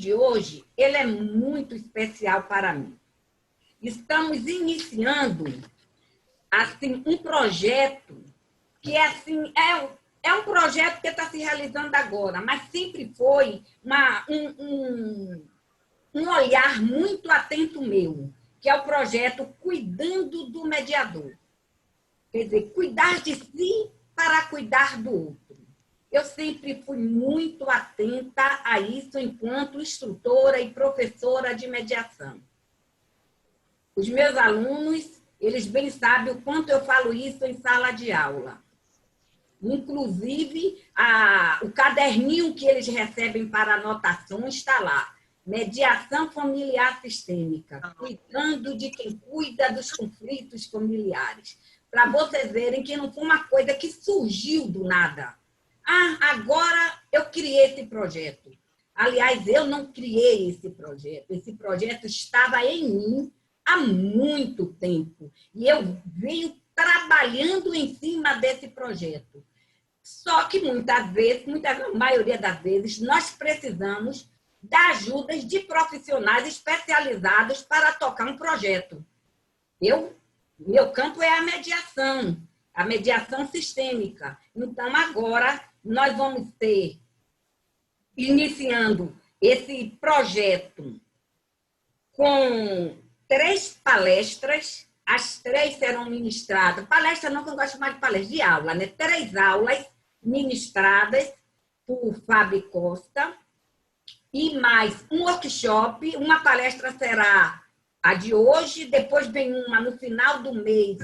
de hoje, ele é muito especial para mim. Estamos iniciando assim, um projeto que assim, é um projeto que está se realizando agora, mas sempre foi um olhar muito atento meu, que é o projeto Cuidando do Mediador. Quer dizer, cuidar de si para cuidar do outro. Eu sempre fui muito atenta a isso enquanto instrutora e professora de mediação. Os meus alunos, eles bem sabem o quanto eu falo isso em sala de aula. Inclusive, o caderninho que eles recebem para anotação está lá. Mediação familiar sistêmica, cuidando de quem cuida dos conflitos familiares. Para vocês verem que não foi uma coisa que surgiu do nada. Agora eu criei esse projeto. Aliás, eu não criei esse projeto. Esse projeto estava em mim há muito tempo. E eu venho trabalhando em cima desse projeto. Só que muitas vezes, a maioria das vezes, nós precisamos da ajuda de profissionais especializados para tocar um projeto. Meu campo é a mediação sistêmica. Então, agora, nós vamos ter, iniciando esse projeto com 3 palestras. As 3 serão ministradas. Palestra não, que eu gosto de chamar de palestra, de aula, né? 3 aulas ministradas por Fábio Costa. E mais um workshop. Uma palestra será a de hoje, depois vem uma no final do mês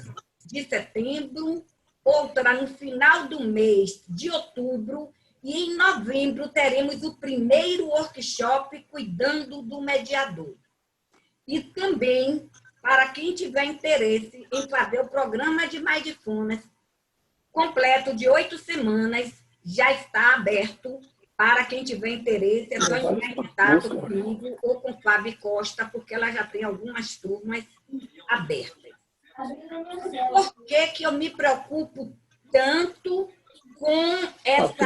de setembro, outra no final do mês de outubro, e em novembro teremos o primeiro workshop Cuidando do Mediador. E também, para quem tiver interesse em fazer o programa de Mindfulness completo de 8 semanas, já está aberto. Para quem tiver interesse, é só entrar em contato comigo ou com Fábio Costa, porque ela já tem algumas turmas abertas. Por que eu me preocupo tanto com esse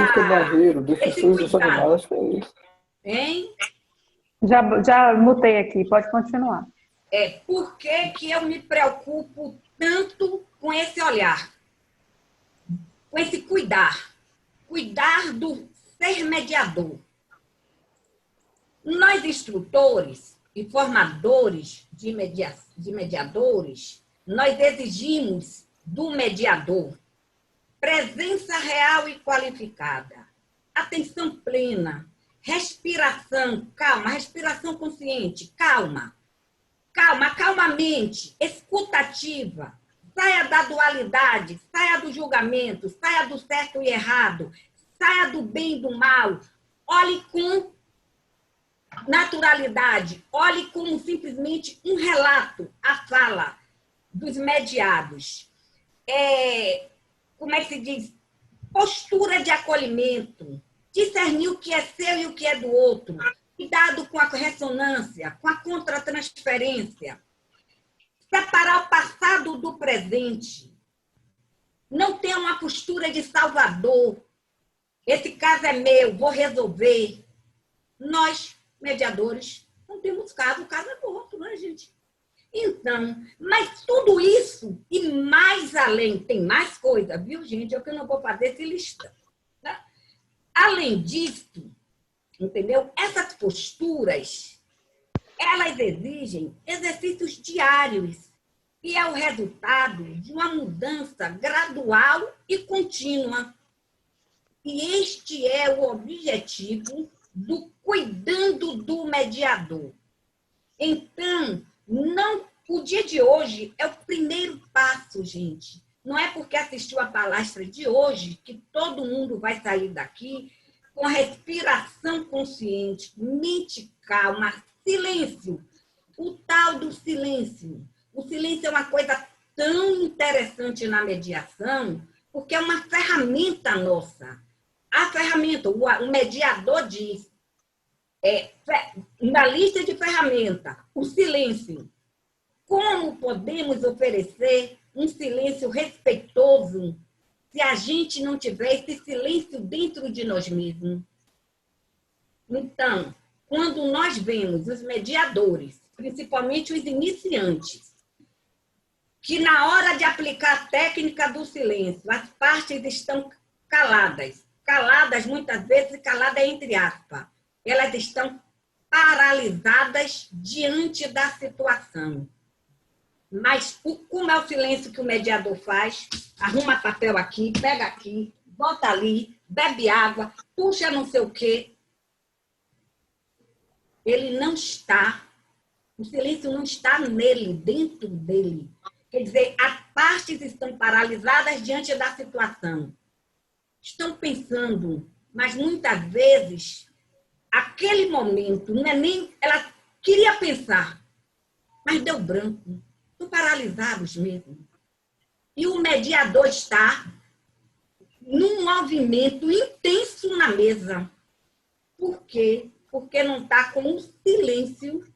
cuidado? Hein? Já mutei aqui, pode continuar. Por que eu me preocupo tanto com esse olhar? Com esse cuidar? Cuidar do ser mediador. Nós, instrutores e formadores de mediadores, nós exigimos do mediador presença real e qualificada, atenção plena, respiração, calma, respiração consciente, calmamente, escutativa, saia da dualidade, saia do julgamento, saia do certo e errado, saia do bem e do mal, olhe com naturalidade, olhe como simplesmente um relato, a fala dos mediados. Como é que se diz? Postura de acolhimento, discernir o que é seu e o que é do outro, cuidado com a ressonância, com a contratransferência, separar o passado do presente, não ter uma postura de salvador. Esse caso é meu, vou resolver. Nós, mediadores, não temos caso, o caso é do outro, né, gente? Então, mas tudo isso e mais além, tem mais coisa, viu, gente? É que eu não vou fazer esse listão. Tá? Além disso, entendeu? Essas posturas, elas exigem exercícios diários e é o resultado de uma mudança gradual e contínua. E este é o objetivo do Cuidando do Mediador. Então, o dia de hoje é o primeiro passo, gente. Não é porque assistiu a palestra de hoje que todo mundo vai sair daqui com respiração consciente, mente calma, silêncio. O tal do silêncio. O silêncio é uma coisa tão interessante na mediação, porque é uma ferramenta nossa. A ferramenta, o mediador diz, na lista de ferramentas, o silêncio. Como podemos oferecer um silêncio respeitoso se a gente não tiver esse silêncio dentro de nós mesmos? Então, quando nós vemos os mediadores, principalmente os iniciantes, que na hora de aplicar a técnica do silêncio, as partes estão caladas. Caladas, muitas vezes, caladas entre aspas. Elas estão paralisadas diante da situação. Mas como é o silêncio que o mediador faz? Arruma papel aqui, pega aqui, bota ali, bebe água, puxa não sei o quê. Ele não está, o silêncio não está nele, dentro dele. Quer dizer, as partes estão paralisadas diante da situação. Estão pensando, mas muitas vezes, aquele momento, não é nem... Ela queria pensar, mas deu branco. Estão paralisados mesmo. E o mediador está num movimento intenso na mesa. Por quê? Porque não está com um silêncio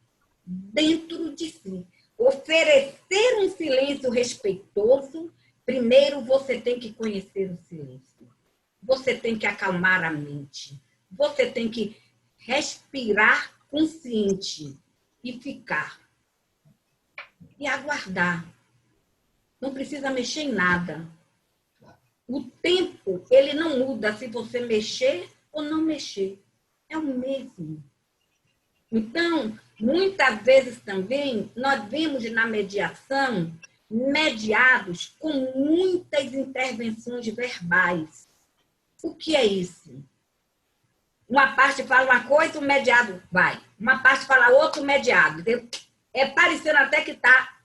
dentro de si. Oferecer um silêncio respeitoso, primeiro você tem que conhecer o silêncio. Você tem que acalmar a mente. Você tem que respirar consciente e ficar. E aguardar. Não precisa mexer em nada. O tempo, ele não muda se você mexer ou não mexer. É o mesmo. Então, muitas vezes também, nós vemos na mediação mediados com muitas intervenções verbais. O que é isso? Uma parte fala uma coisa, o mediado vai. Uma parte fala outra, o mediado. É parecendo até que está.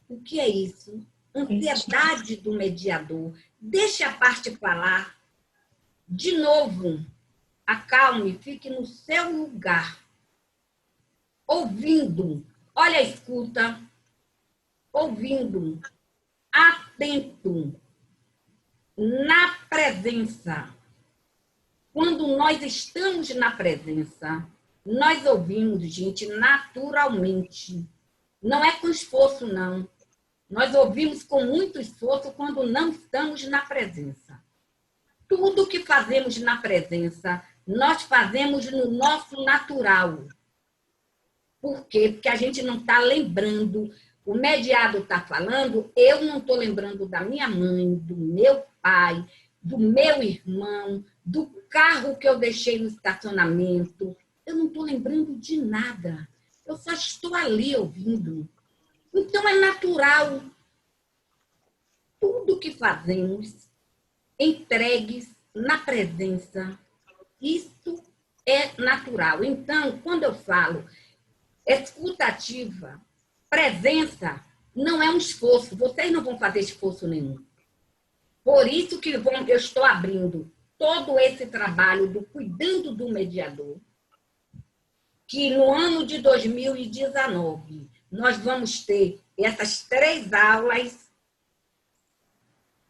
O que é isso? Ansiedade do mediador. Deixe a parte falar. De novo, acalme, fique no seu lugar. Ouvindo. Olha a escuta. Ouvindo. Atento. Na presença. Quando nós estamos na presença, nós ouvimos, gente, naturalmente. Não é com esforço, não. Nós ouvimos com muito esforço quando não estamos na presença. Tudo que fazemos na presença, nós fazemos no nosso natural. Por quê? Porque a gente não está lembrando. O mediado está falando, eu não estou lembrando da minha mãe, do meu pai, do meu irmão, do carro que eu deixei no estacionamento. Eu não estou lembrando de nada. Eu só estou ali ouvindo. Então, é natural. Tudo que fazemos, entregues na presença, isso é natural. Então, quando eu falo escutativa, presença, não é um esforço. Vocês não vão fazer esforço nenhum. Por isso que eu estou abrindo todo esse trabalho do cuidando do mediador, que no ano de 2019 nós vamos ter essas 3 aulas,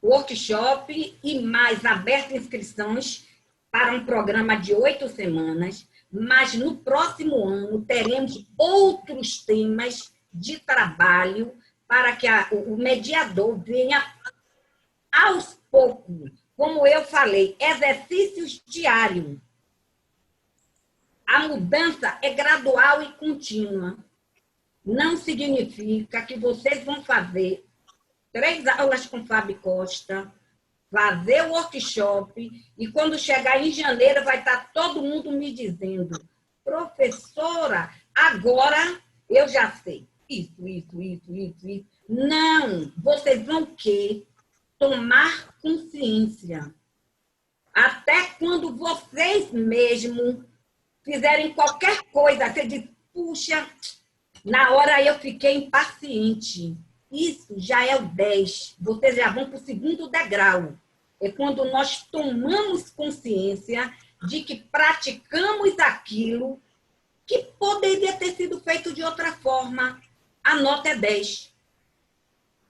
workshop e mais abertas inscrições para um programa de 8 semanas, mas no próximo ano teremos outros temas de trabalho para que o mediador venha aos poucos, como eu falei, exercícios diários. A mudança é gradual e contínua. Não significa que vocês vão fazer 3 aulas com Fábio Costa, fazer o workshop, e quando chegar em janeiro vai estar todo mundo me dizendo, professora, agora eu já sei. Isso. Não, vocês vão o quê? Tomar consciência. Até quando vocês mesmos fizerem qualquer coisa, você diz, puxa, na hora eu fiquei impaciente. Isso já é o 10. Vocês já vão para o 2º degrau. É quando nós tomamos consciência de que praticamos aquilo que poderia ter sido feito de outra forma. A nota é 10.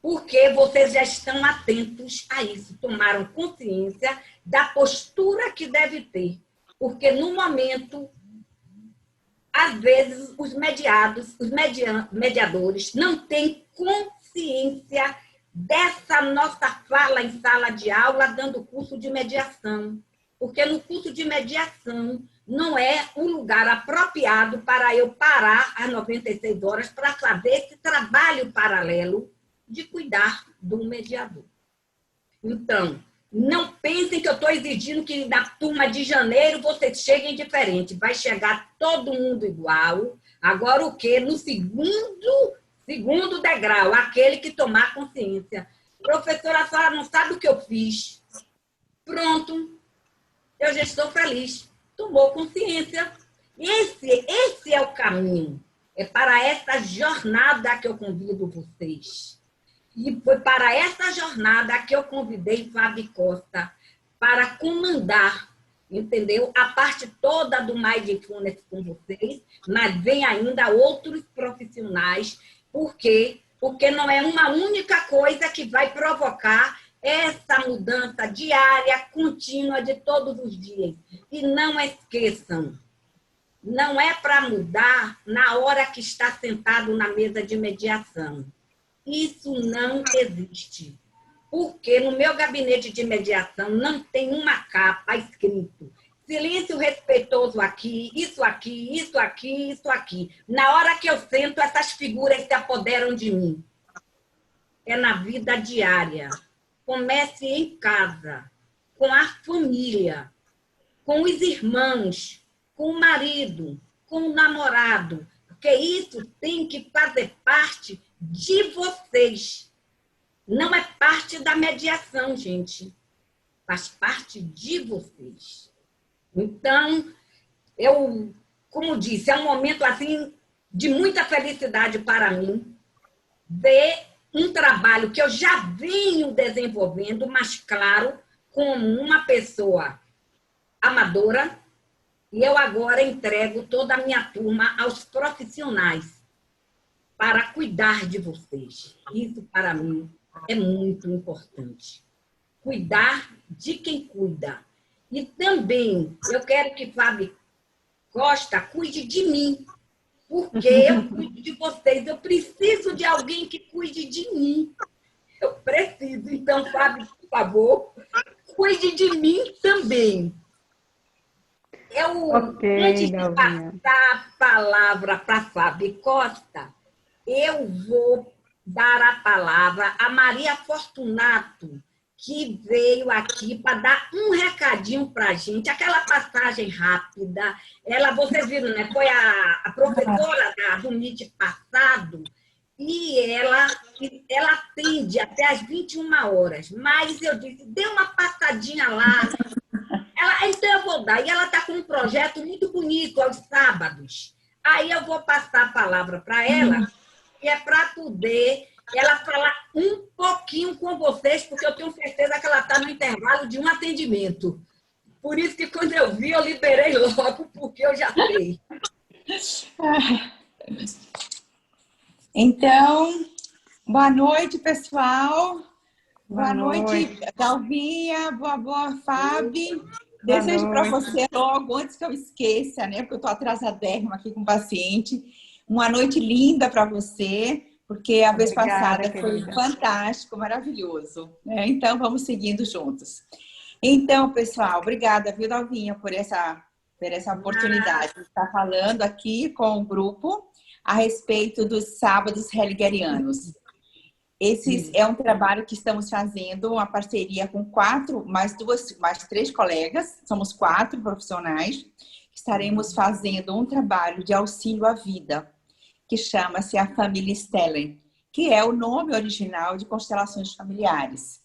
Porque vocês já estão atentos a isso. Tomaram consciência da postura que deve ter. Porque no momento, às vezes, os mediadores não têm consciência dessa nossa fala em sala de aula, dando curso de mediação. Porque no curso de mediação, não é um lugar apropriado para eu parar às 96 horas para fazer esse trabalho paralelo de cuidar do mediador. Então, não pensem que eu estou exigindo que na turma de janeiro vocês cheguem diferente. Vai chegar todo mundo igual. Agora o quê? No segundo degrau, aquele que tomar consciência. Professora, a senhora não sabe o que eu fiz. Pronto, eu já estou feliz. Tomou consciência. Esse é o caminho. É para essa jornada que eu convido vocês. E foi para essa jornada que eu convidei Fábio Costa para comandar, entendeu? A parte toda do Mindfulness com vocês, mas vem ainda outros profissionais. Por quê? Porque não é uma única coisa que vai provocar essa mudança diária, contínua, de todos os dias. E não esqueçam, não é para mudar na hora que está sentado na mesa de mediação. Isso não existe. Porque no meu gabinete de mediação não tem uma capa escrito silêncio respeitoso aqui, isso aqui, isso aqui, isso aqui. Na hora que eu sento, essas figuras se apoderam de mim. É na vida diária. Comece em casa, com a família, com os irmãos, com o marido, com o namorado, porque isso tem que fazer parte de vocês. Não é parte da mediação, gente. Faz parte de vocês. Então, como disse, é um momento assim de muita felicidade para mim ver um trabalho que eu já venho desenvolvendo, mas, claro, como uma pessoa amadora, e eu agora entrego toda a minha turma aos profissionais para cuidar de vocês. Isso, para mim, é muito importante. Cuidar de quem cuida. E também eu quero que Fábio Costa cuide de mim, porque eu cuido de vocês. Eu preciso de alguém que cuide de mim. Eu preciso. Então, Fábio, por favor, cuide de mim também. Antes de passar a palavra para Fábio Costa, eu vou dar a palavra a Maria Fortunato, que veio aqui para dar um recadinho para a gente, aquela passagem rápida. Vocês viram, né? Foi a professora do MIT passado, e ela atende até às 21 horas. Mas eu disse, dê uma passadinha lá. Então eu vou dar. E ela está com um projeto muito bonito aos sábados. Aí eu vou passar a palavra para ela, que é para poder ela falar um pouquinho com vocês, porque eu tenho certeza que ela está no intervalo de um atendimento. Por isso que quando eu vi, eu liberei logo, porque eu já sei. Então, boa noite, pessoal. Boa noite, Dalvinha. Boa, Fábio. Desejo para você logo, antes que eu esqueça, né? Porque eu estou atrasadérrima aqui com o paciente. Uma noite linda para você, porque a vez passada foi fantástico, maravilhoso. Né? Então, vamos seguindo juntos. Então, pessoal, obrigada, viu, Dalvinha, por essa oportunidade de estar falando aqui com o grupo a respeito dos sábados heiligerianos. Esse é um trabalho que estamos fazendo, uma parceria com mais 3 colegas, somos 4 profissionais, estaremos fazendo um trabalho de auxílio à vida, que chama-se a Família Stelling, que é o nome original de constelações familiares.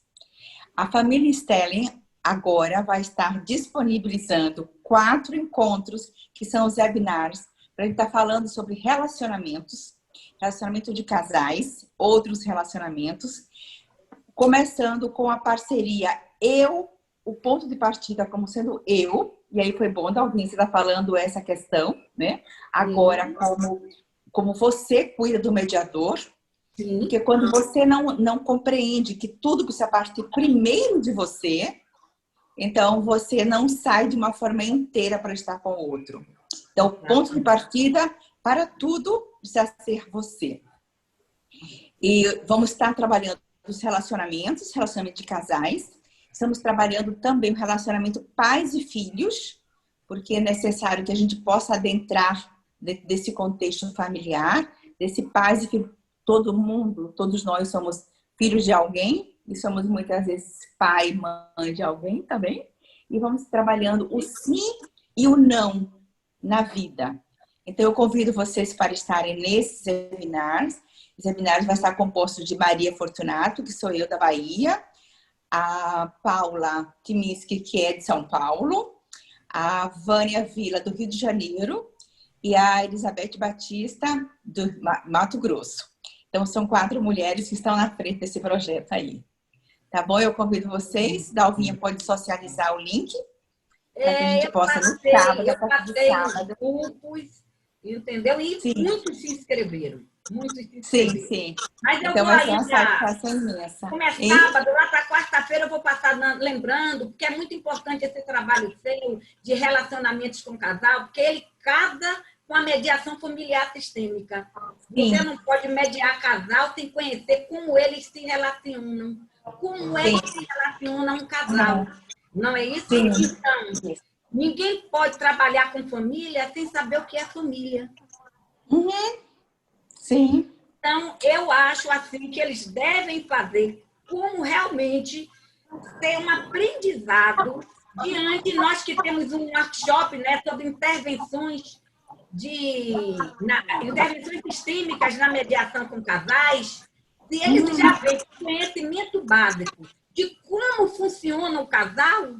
A Família Stelling agora vai estar disponibilizando 4 encontros, que são os webinars, para a gente estar falando sobre relacionamentos, relacionamento de casais, outros relacionamentos, começando com a parceria o ponto de partida como sendo eu, e aí foi bom, Dalvinha, você está falando essa questão, né? Agora, como você cuida do mediador, sim, porque quando você não compreende que tudo precisa partir primeiro de você, então você não sai de uma forma inteira para estar com o outro. Então, o ponto de partida para tudo precisa ser você. E vamos estar trabalhando os relacionamento de casais. Estamos trabalhando também o relacionamento pais e filhos, porque é necessário que a gente possa adentrar desse contexto familiar, desse pais e filhos. Todo mundo, todos nós somos filhos de alguém e somos muitas vezes pai e mãe de alguém também. E vamos trabalhando o sim e o não na vida. Então, eu convido vocês para estarem nesses webinários. Os webinários vai estar composto de Maria Fortunato, que sou eu da Bahia, a Paula Timiski, que é de São Paulo, a Vânia Vila, do Rio de Janeiro, e a Elizabeth Batista, do Mato Grosso. Então, são 4 mulheres que estão na frente desse projeto aí. Tá bom? Eu convido vocês. Dalvinha pode socializar o link para que a gente possa no sábado, a partir de sábado. Grupos, entendeu? E Sim. muitos se inscreveram. Muitos se inscreveram. Sim. Mas eu então, vou vai ser aí uma satisfação imensa. Como é sábado, lá para quarta-feira eu vou passar lembrando, porque é muito importante esse trabalho seu de relacionamentos com o casal, porque ele casa com a mediação familiar sistêmica. Sim. Você não pode mediar casal sem conhecer como eles se relacionam. Como é que se relaciona um casal. Não é isso? Sim. Então, ninguém pode trabalhar com família sem saber o que é família. Sim. Então, eu acho assim que eles devem fazer como realmente ter um aprendizado diante nós que temos um workshop, né, sobre intervenções intervenções sistêmicas na mediação com casais, se eles já têm conhecimento básico de como funciona o casal,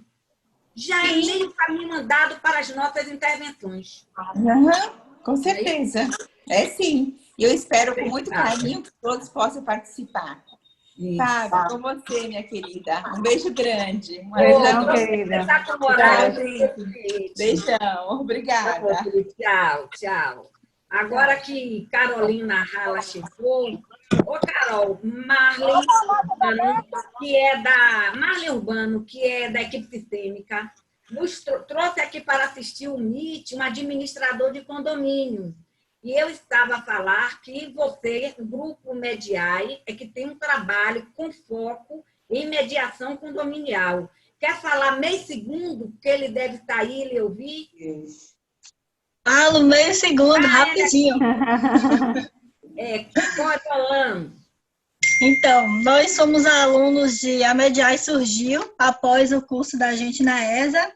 já é meio caminho andado para as nossas intervenções. Com certeza. É sim. E eu espero com muito carinho que todos possam participar. Fábio, com você, minha querida. Um beijo grande. Beijão, querida. Tá com moral, gente. Beijão. Obrigada. Tchau, tchau. Agora que Carolina Rala chegou. Ô, Carol, Marley Urbano, que é da equipe sistêmica, nos trouxe aqui para assistir o MIT, um administrador de condomínio. E eu estava a falar que você, o Grupo Mediai, é que tem um trabalho com foco em mediação condominial. Quer falar meio segundo, que ele deve estar aí, ele ouvir? Falo meio segundo, rapidinho. Pode falando. Então, nós somos alunos de A Mediai surgiu após o curso da gente na ESA.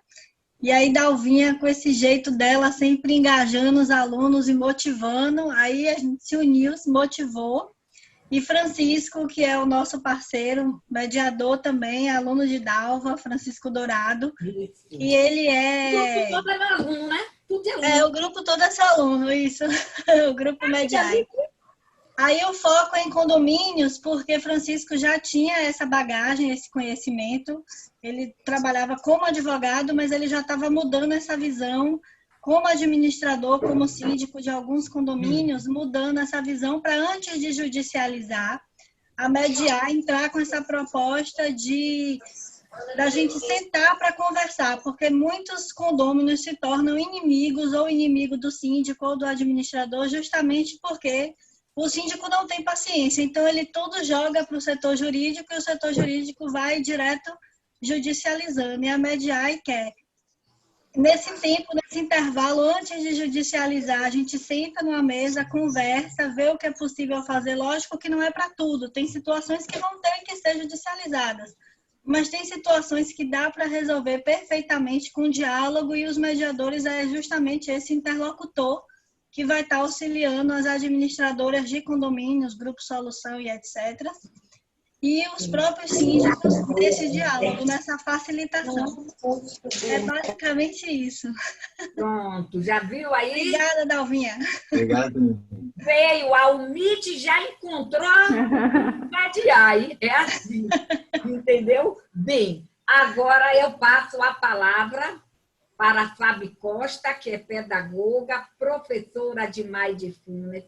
E aí, Dalvinha, com esse jeito dela, sempre engajando os alunos e motivando, aí a gente se uniu, se motivou. E Francisco, que é o nosso parceiro, mediador também, aluno de Dalva, Francisco Dourado. Isso. E ele é... O grupo todo é aluno, né? Tudo é aluno. É, o grupo todo é seu aluno, isso. O grupo Mediai. Aí o foco é em condomínios, porque Francisco já tinha essa bagagem, esse conhecimento. Ele trabalhava como advogado, mas ele já estava mudando essa visão como administrador, como síndico de alguns condomínios, mudando essa visão para, antes de judicializar, a mediar, entrar com essa proposta da gente sentar para conversar, porque muitos condôminos se tornam inimigos ou inimigo do síndico ou do administrador, justamente porque o síndico não tem paciência, então ele tudo joga para o setor jurídico e o setor jurídico vai direto judicializando. E a Mediai quer, nesse tempo, nesse intervalo, antes de judicializar, a gente senta numa mesa, conversa, vê o que é possível fazer. Lógico que não é para tudo, tem situações que vão ter que ser judicializadas, mas tem situações que dá para resolver perfeitamente com diálogo, e os mediadores é justamente esse interlocutor que vai estar auxiliando as administradoras de condomínios, Grupo Solução e etc. E os próprios síndicos nesse diálogo, nessa facilitação. É basicamente isso. Pronto, já viu aí? Obrigada, Dalvinha. Obrigado. Veio, a UMIT já encontrou a Mediai. É assim, entendeu? Bem, agora eu passo a palavra para a Fábio Costa, que é pedagoga, professora de Mindfulness,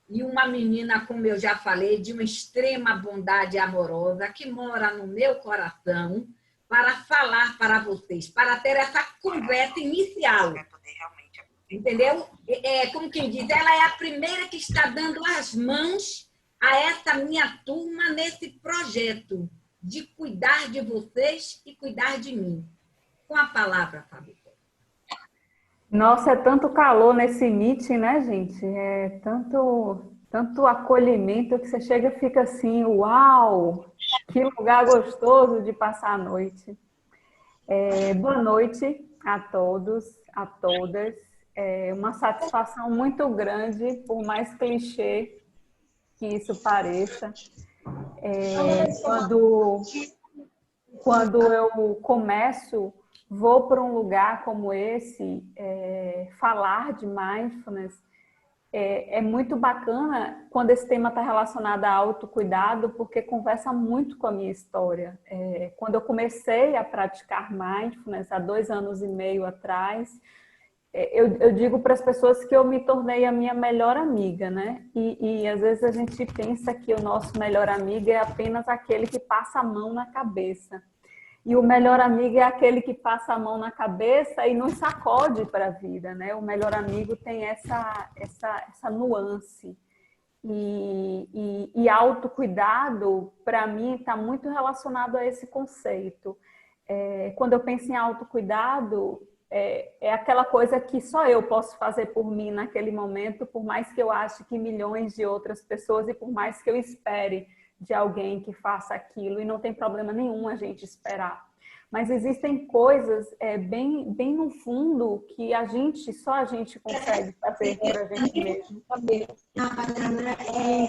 e uma menina, como eu já falei, de uma extrema bondade amorosa, que mora no meu coração, para falar para vocês, para ter essa conversa inicial. Entendeu? Como quem diz, ela é a primeira que está dando as mãos a essa minha turma nesse projeto de cuidar de vocês e cuidar de mim. Com a palavra, Fábio. Nossa, é tanto calor nesse meeting, né, gente? É tanto acolhimento que você chega e fica assim, uau, que lugar gostoso de passar a noite. Boa noite a todos, a todas. É uma satisfação muito grande, por mais clichê que isso pareça. Quando eu vou para um lugar como esse, falar de mindfulness, é muito bacana quando esse tema está relacionado a autocuidado, porque conversa muito com a minha história. Quando eu comecei a praticar mindfulness há 2 anos e meio atrás, eu digo para as pessoas que eu me tornei a minha melhor amiga, né? E às vezes a gente pensa que o nosso melhor amigo é apenas aquele que passa a mão na cabeça. E o melhor amigo é aquele que passa a mão na cabeça e nos sacode para a vida, né? O melhor amigo tem essa nuance. E autocuidado, para mim, está muito relacionado a esse conceito. Quando eu penso em autocuidado, é aquela coisa que só eu posso fazer por mim naquele momento, por mais que eu ache que milhões de outras pessoas e por mais que eu espere de alguém que faça aquilo, e não tem problema nenhum a gente esperar. Mas existem coisas bem no fundo que só a gente consegue fazer por a gente mesmo.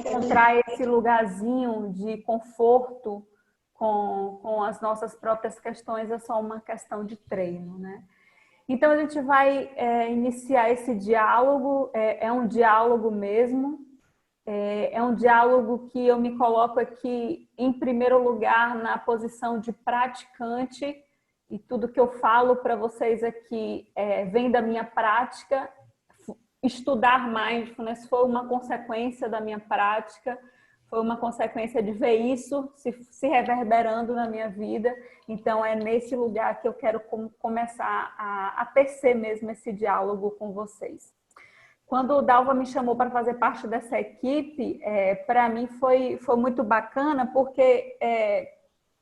Encontrar esse lugarzinho de conforto com as nossas próprias questões é só uma questão de treino, né? Então a gente vai iniciar esse diálogo, é um diálogo mesmo, é um diálogo que eu me coloco aqui em primeiro lugar na posição de praticante, e tudo que eu falo para vocês aqui vem da minha prática. Estudar mindfulness foi uma consequência da minha prática, foi uma consequência de ver isso se reverberando na minha vida. Então é nesse lugar que eu quero começar a tecer mesmo esse diálogo com vocês. Quando o Dalva me chamou para fazer parte dessa equipe, para mim foi muito bacana, porque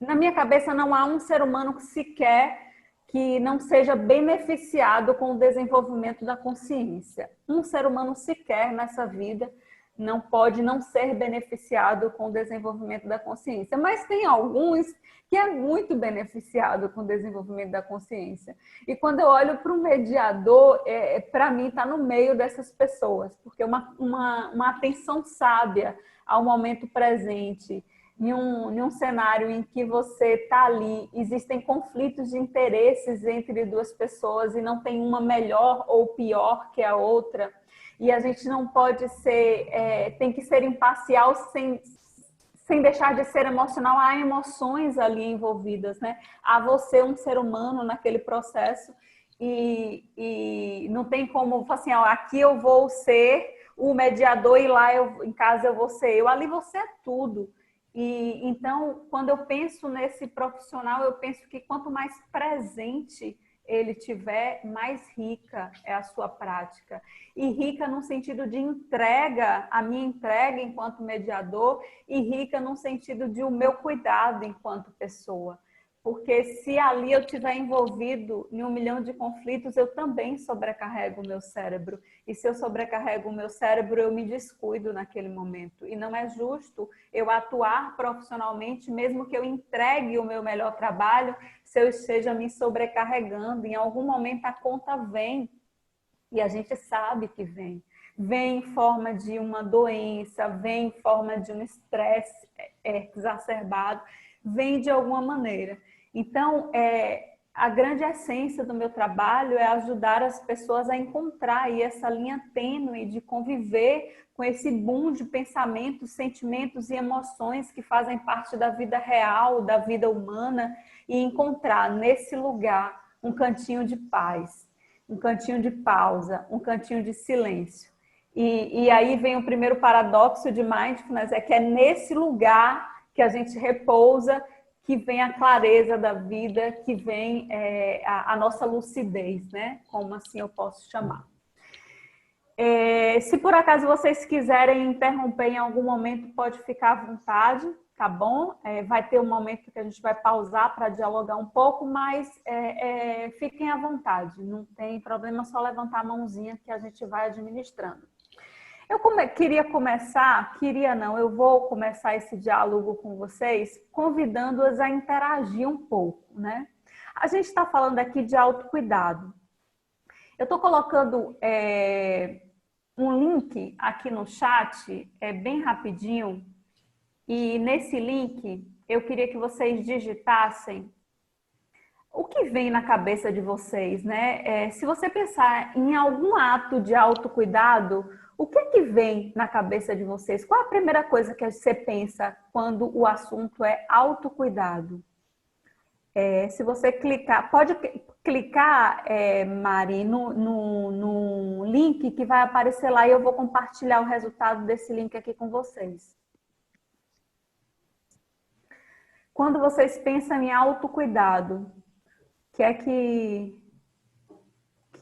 na minha cabeça não há um ser humano sequer que não seja beneficiado com o desenvolvimento da consciência. Um ser humano sequer nessa vida não pode não ser beneficiado com o desenvolvimento da consciência. Mas tem alguns que é muito beneficiado com o desenvolvimento da consciência. E quando eu olho para um mediador, para mim está no meio dessas pessoas, porque uma atenção sábia ao momento presente, em um cenário em que você está ali, existem conflitos de interesses entre duas pessoas e não tem uma melhor ou pior que a outra, e a gente não pode tem que ser imparcial sem deixar de ser emocional. Há emoções ali envolvidas, né? Há você, um ser humano, naquele processo, e não tem como falar assim, aqui eu vou ser o mediador e lá em casa eu vou ser eu. Ali você é tudo. E então, quando eu penso nesse profissional, eu penso que quanto mais presente ele tiver, mais rica é a sua prática. E rica no sentido de entrega, a minha entrega enquanto mediador, e rica no sentido de o meu cuidado enquanto pessoa. Porque se ali eu estiver envolvido em 1 milhão de conflitos, eu também sobrecarrego o meu cérebro. E se eu sobrecarrego o meu cérebro, eu me descuido naquele momento. E não é justo eu atuar profissionalmente, mesmo que eu entregue o meu melhor trabalho, se eu esteja me sobrecarregando. Em algum momento a conta vem, e a gente sabe que vem. Vem em forma de uma doença, vem em forma de um estresse exacerbado, vem de alguma maneira. Então, a grande essência do meu trabalho é ajudar as pessoas a encontrar aí essa linha tênue de conviver com esse boom de pensamentos, sentimentos e emoções que fazem parte da vida real, da vida humana, e encontrar nesse lugar um cantinho de paz, um cantinho de pausa, um cantinho de silêncio. E aí vem o primeiro paradoxo de mindfulness, que é nesse lugar que a gente repousa, que vem a clareza da vida, que vem a nossa lucidez, né? Como assim eu posso chamar. Se por acaso vocês quiserem interromper em algum momento, pode ficar à vontade, tá bom? Vai ter um momento que a gente vai pausar para dialogar um pouco, mas fiquem à vontade, não tem problema, só levantar a mãozinha que a gente vai administrando. Eu vou começar esse diálogo com vocês, convidando-as a interagir um pouco, né? A gente está falando aqui de autocuidado. Eu estou colocando um link aqui no chat, bem rapidinho, e nesse link eu queria que vocês digitassem o que vem na cabeça de vocês, né? Se você pensar em algum ato de autocuidado, o que vem na cabeça de vocês? Qual a primeira coisa que você pensa quando o assunto é autocuidado? Se você clicar, pode clicar, Mari, no link que vai aparecer lá e eu vou compartilhar o resultado desse link aqui com vocês. Quando vocês pensam em autocuidado, o que é que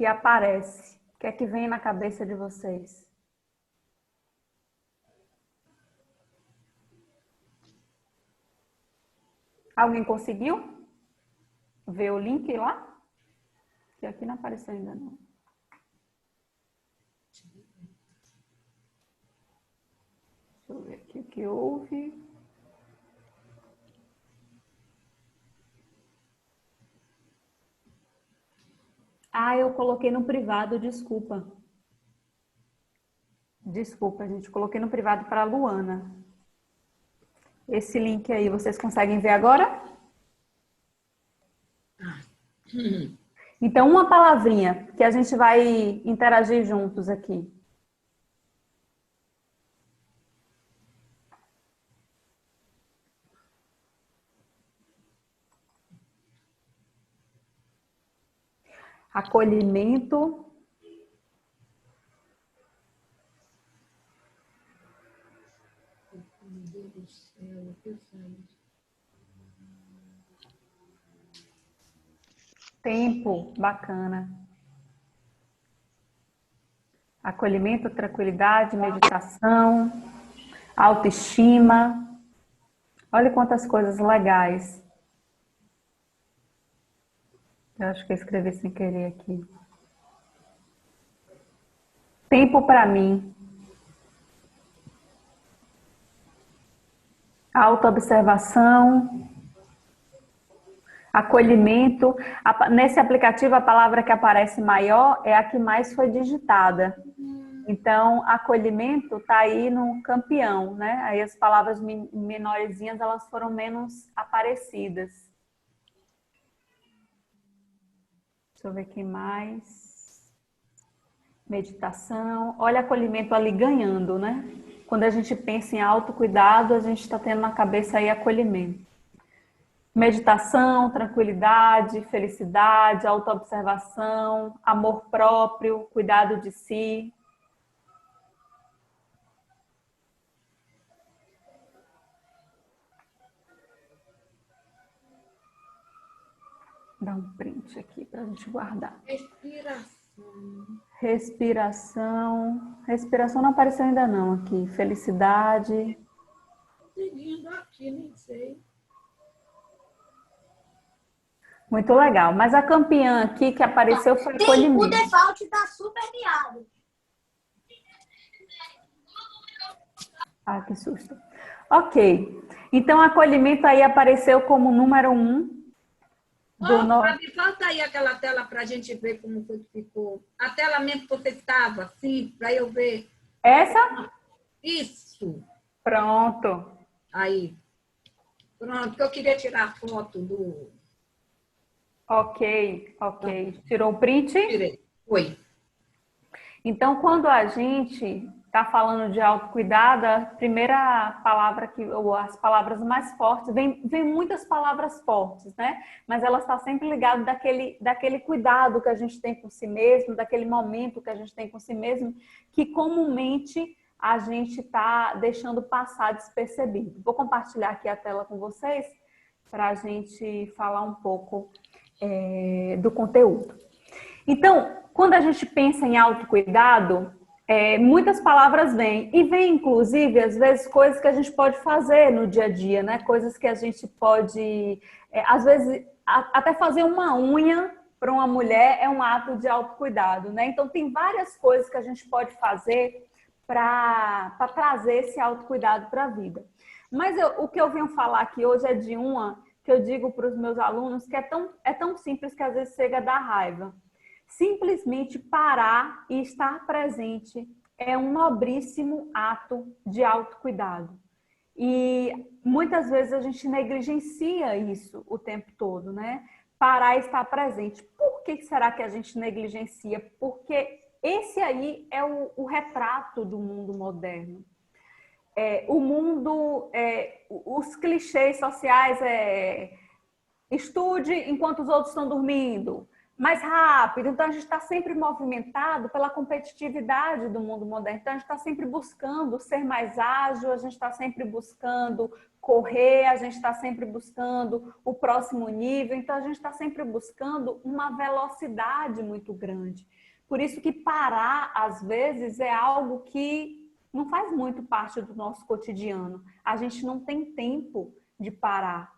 aparece? O que é que vem na cabeça de vocês? Alguém conseguiu ver o link lá? Que aqui não apareceu ainda não. Deixa eu ver aqui o que houve. Eu coloquei no privado, desculpa. Desculpa, gente, coloquei no privado para a Luana. Esse link aí, vocês conseguem ver agora? Então, uma palavrinha que a gente vai interagir juntos aqui. Acolhimento. Tempo, bacana. Acolhimento, tranquilidade, meditação, autoestima. Olha quantas coisas legais. Eu acho que eu escrevi sem querer aqui. Tempo para mim. Autoobservação. Acolhimento. Nesse aplicativo, a palavra que aparece maior é a que mais foi digitada. Então, acolhimento está aí no campeão, né? Aí as palavras menorzinhas, elas foram menos aparecidas. Deixa eu ver aqui mais. Meditação. Olha, acolhimento ali ganhando, né? Quando a gente pensa em autocuidado, a gente está tendo na cabeça aí acolhimento. Meditação, tranquilidade, felicidade, autoobservação, amor próprio, cuidado de si. Dá um print aqui para a gente guardar. Respiração. Respiração não apareceu ainda não aqui. Felicidade. Seguindo aqui, nem sei. Muito legal. Mas a campeã aqui que apareceu foi acolhimento. O default está super guiado. Que susto. Ok. Então, acolhimento aí apareceu como número 1. Fabi, falta aí aquela tela para a gente ver como foi que ficou. A tela mesmo que você estava, assim, para eu ver. Essa? Isso. Pronto. Aí. Pronto, que eu queria tirar a foto do... Ok. Tirou o print? Tirei. Foi. Então, quando a gente está falando de autocuidado, a primeira palavra, ou as palavras mais fortes, vem muitas palavras fortes, né? Mas ela está sempre ligada daquele cuidado que a gente tem com si mesmo, daquele momento que a gente tem com si mesmo, que comumente a gente está deixando passar despercebido. Vou compartilhar aqui a tela com vocês para a gente falar um pouco do conteúdo. Então, quando a gente pensa em autocuidado, muitas palavras vêm. E vem, inclusive, às vezes, coisas que a gente pode fazer no dia a dia, né? Coisas que a gente pode, às vezes, até fazer uma unha para uma mulher é um ato de autocuidado, né? Então, tem várias coisas que a gente pode fazer para trazer esse autocuidado para a vida. Mas o que eu venho falar aqui hoje é de uma que eu digo para os meus alunos que é tão simples que às vezes chega a dar raiva. Simplesmente parar e estar presente é um nobríssimo ato de autocuidado. E muitas vezes a gente negligencia isso o tempo todo, né? Parar e estar presente. Por que será que a gente negligencia? Porque esse aí é o retrato do mundo moderno. O mundo, os clichês sociais estude enquanto os outros estão dormindo, mais rápido. Então, a gente está sempre movimentado pela competitividade do mundo moderno. Então, a gente está sempre buscando ser mais ágil, a gente está sempre buscando correr, a gente está sempre buscando o próximo nível. Então, a gente está sempre buscando uma velocidade muito grande. Por isso que parar, às vezes, é algo que não faz muito parte do nosso cotidiano. A gente não tem tempo de parar.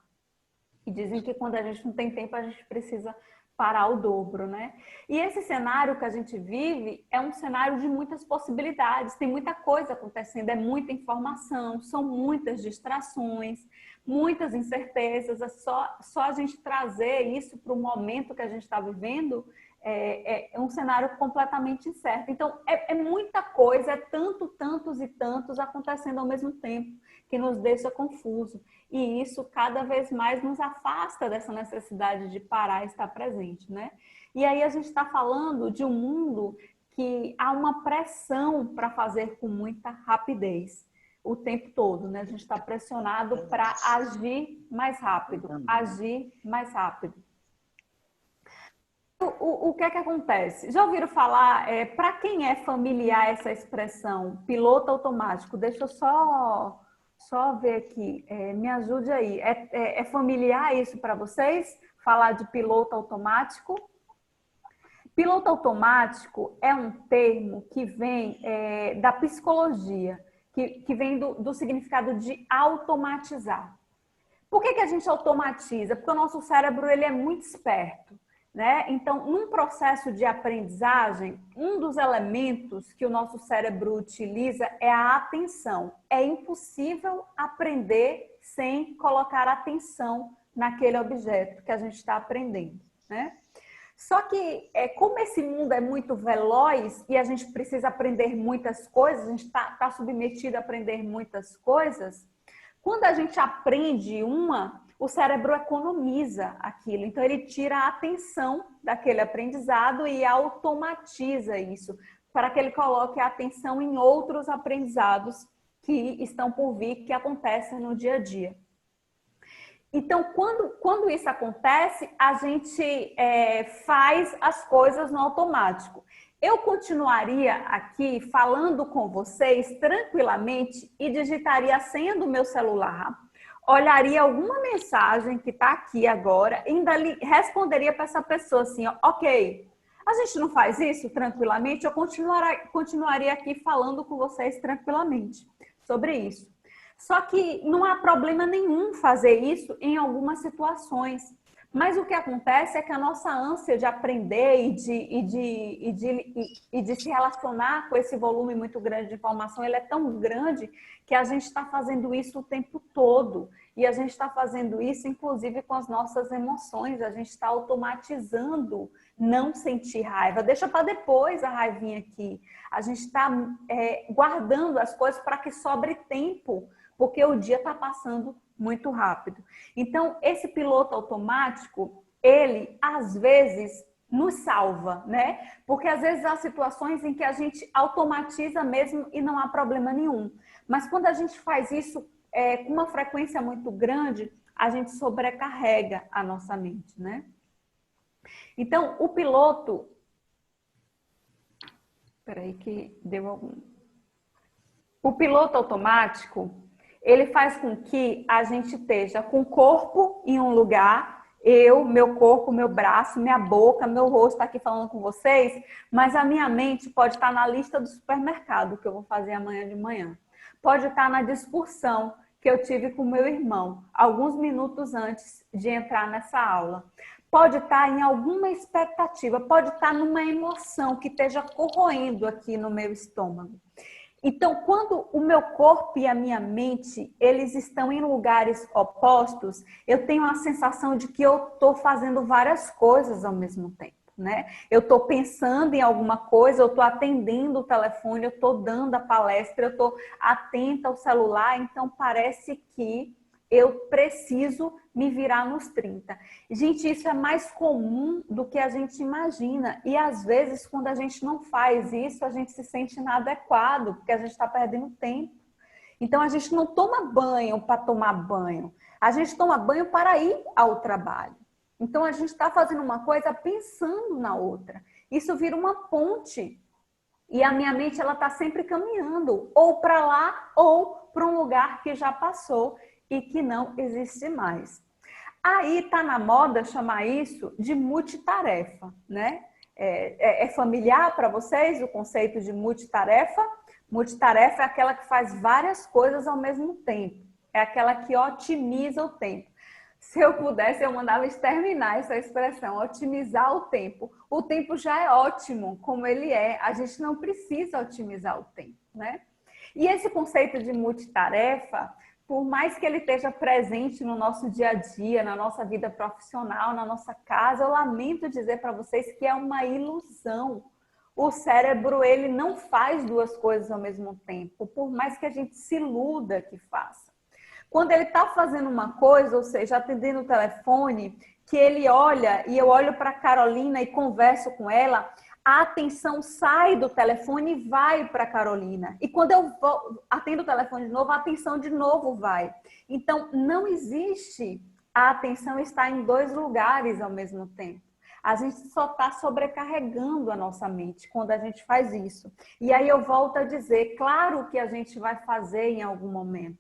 E dizem que quando a gente não tem tempo, a gente precisa parar o dobro, né? E esse cenário que a gente vive é um cenário de muitas possibilidades, tem muita coisa acontecendo, é muita informação, são muitas distrações, muitas incertezas. É só a gente trazer isso para o momento que a gente está vivendo, é um cenário completamente incerto. Então, é muita coisa, é tantos e tantos acontecendo ao mesmo tempo, que nos deixa confuso. E isso cada vez mais nos afasta dessa necessidade de parar e estar presente, né? E aí a gente está falando de um mundo que há uma pressão para fazer com muita rapidez o tempo todo, né? A gente está pressionado para agir mais rápido, agir mais rápido. O que é que acontece? Já ouviram falar, para quem é familiar essa expressão, piloto automático? Deixa eu só ver aqui, me ajude aí. É familiar isso para vocês? Falar de piloto automático? Piloto automático é um termo que vem da psicologia, que vem do significado de automatizar. Por que a gente automatiza? Porque o nosso cérebro ele é muito esperto, né? Então, num processo de aprendizagem, um dos elementos que o nosso cérebro utiliza é a atenção. É impossível aprender sem colocar atenção naquele objeto que a gente está aprendendo, né? Só que, como esse mundo é muito veloz e a gente precisa aprender muitas coisas, a gente está submetido a aprender muitas coisas, quando a gente aprende o cérebro economiza aquilo. Então, ele tira a atenção daquele aprendizado e automatiza isso, para que ele coloque a atenção em outros aprendizados que estão por vir, que acontecem no dia a dia. Então, quando isso acontece, a gente faz as coisas no automático. Eu continuaria aqui falando com vocês tranquilamente e digitaria a senha do meu celular, olharia alguma mensagem que está aqui agora e ainda responderia para essa pessoa assim, ok, a gente não faz isso tranquilamente? Eu continuaria aqui falando com vocês tranquilamente sobre isso. Só que não há problema nenhum fazer isso em algumas situações. Mas o que acontece é que a nossa ânsia de aprender e de se relacionar com esse volume muito grande de informação, ele é tão grande que a gente está fazendo isso o tempo todo. E a gente está fazendo isso, inclusive, com as nossas emoções. A gente está automatizando não sentir raiva. Deixa para depois a raivinha aqui. A gente está guardando as coisas para que sobre tempo, porque o dia está passando muito rápido. Então, esse piloto automático, ele, às vezes, nos salva, né? Porque, às vezes, há situações em que a gente automatiza mesmo e não há problema nenhum. Mas, quando a gente faz isso com uma frequência muito grande, a gente sobrecarrega a nossa mente, né? Então, o piloto... Espera aí que deu algum... O piloto automático... ele faz com que a gente esteja com o corpo em um lugar Meu corpo, meu braço, minha boca, meu rosto está aqui falando com vocês, mas a minha mente pode estar na lista do supermercado que eu vou fazer amanhã de manhã. Pode estar na discussão que eu tive com meu irmão, alguns minutos antes de entrar nessa aula. Pode estar em alguma expectativa, pode estar numa emoção que esteja corroendo aqui no meu estômago. Então, quando o meu corpo e a minha mente, eles estão em lugares opostos, eu tenho a sensação de que eu estou fazendo várias coisas ao mesmo tempo, né? Eu estou pensando em alguma coisa, eu estou atendendo o telefone, eu estou dando a palestra, eu estou atenta ao celular, então parece que eu preciso me virar nos 30. Gente, isso é mais comum do que a gente imagina. E às vezes, quando a gente não faz isso, a gente se sente inadequado, porque a gente está perdendo tempo. Então, a gente não toma banho para tomar banho. A gente toma banho para ir ao trabalho. Então, a gente está fazendo uma coisa pensando na outra. Isso vira uma ponte. E a minha mente, ela está sempre caminhando, ou para lá, ou para um lugar que já passou e que não existe mais. Aí está na moda chamar isso de multitarefa, né? É familiar para vocês o conceito de multitarefa? Multitarefa é aquela que faz várias coisas ao mesmo tempo. É aquela que otimiza o tempo. Se eu pudesse, eu mandava exterminar essa expressão, otimizar o tempo. O tempo já é ótimo como ele é. A gente não precisa otimizar o tempo, né? E esse conceito de multitarefa, por mais que ele esteja presente no nosso dia a dia, na nossa vida profissional, na nossa casa, eu lamento dizer para vocês que é uma ilusão. O cérebro, ele não faz duas coisas ao mesmo tempo, por mais que a gente se iluda que faça. Quando ele está fazendo uma coisa, ou seja, atendendo o telefone, que ele olha e eu olho para a Carolina e converso com ela, a atenção sai do telefone e vai para a Carolina. E quando eu atendo o telefone de novo, a atenção de novo vai. Então, não existe a atenção estar em dois lugares ao mesmo tempo. A gente só está sobrecarregando a nossa mente quando a gente faz isso. E aí eu volto a dizer, claro que a gente vai fazer em algum momento.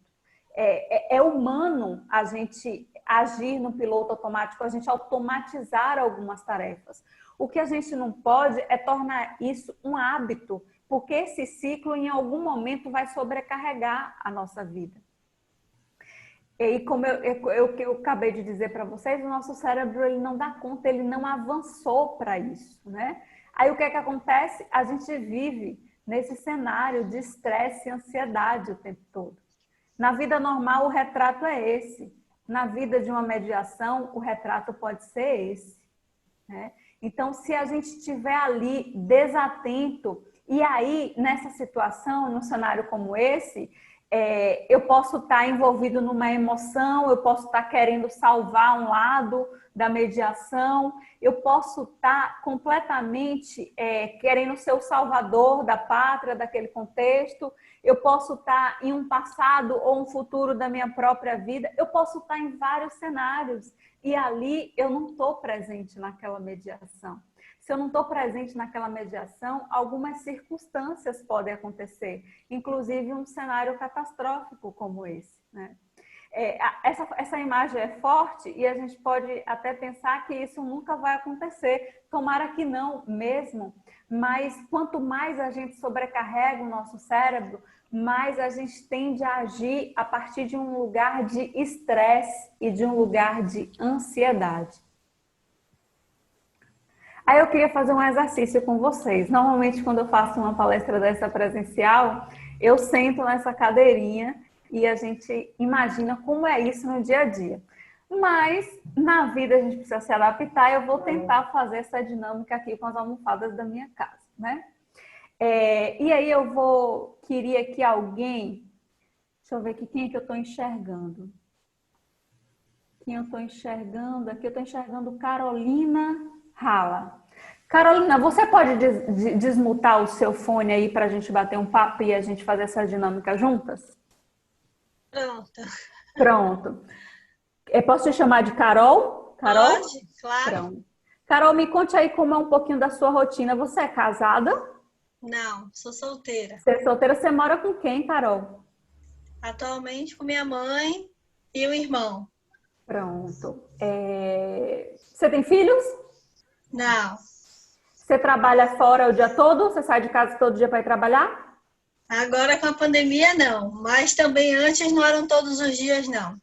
É humano a gente agir no piloto automático, a gente automatizar algumas tarefas. O que a gente não pode é tornar isso um hábito, porque esse ciclo em algum momento vai sobrecarregar a nossa vida. E como eu acabei de dizer para vocês, o nosso cérebro ele não dá conta, ele não avançou para isso, né? Aí o que é que acontece? A gente vive nesse cenário de estresse e ansiedade o tempo todo. Na vida normal, o retrato é esse. Na vida de uma mediação, o retrato pode ser esse, né? Então, se a gente estiver ali desatento, e aí, nessa situação, num cenário como esse, eu posso estar envolvido numa emoção, eu posso estar querendo salvar um lado da mediação, eu posso estar completamente querendo ser o salvador da pátria, daquele contexto, eu posso estar em um passado ou um futuro da minha própria vida, eu posso estar em vários cenários e ali eu não estou presente naquela mediação. Se eu não estou presente naquela mediação, algumas circunstâncias podem acontecer, inclusive um cenário catastrófico como esse, né? Essa imagem é forte e a gente pode até pensar que isso nunca vai acontecer. Tomara que não mesmo, mas quanto mais a gente sobrecarrega o nosso cérebro, mais a gente tende a agir a partir de um lugar de estresse e de um lugar de ansiedade. Aí eu queria fazer um exercício com vocês. Normalmente, quando eu faço uma palestra dessa presencial, eu sento nessa cadeirinha e a gente imagina como é isso no dia a dia. Mas, na vida, a gente precisa se adaptar e eu vou tentar fazer essa dinâmica aqui com as almofadas da minha casa, né? E aí queria que alguém... Deixa eu ver aqui, quem é que eu estou enxergando? Quem eu estou enxergando? Aqui eu estou enxergando Carolina Rala. Carolina, você pode desmutar o seu fone aí para a gente bater um papo e a gente fazer essa dinâmica juntas? Pronto. Pronto. Eu posso te chamar de Carol? Carol? Pode, claro. Pronto. Carol, me conte aí como é um pouquinho da sua rotina. Você é casada? Não, sou solteira. Você é solteira, você mora com quem, Carol? Atualmente com minha mãe e o irmão. Pronto. Você tem filhos? Não. Você trabalha fora o dia todo? Você sai de casa todo dia para ir trabalhar? Agora com a pandemia, não. Mas também antes não eram todos os dias, não.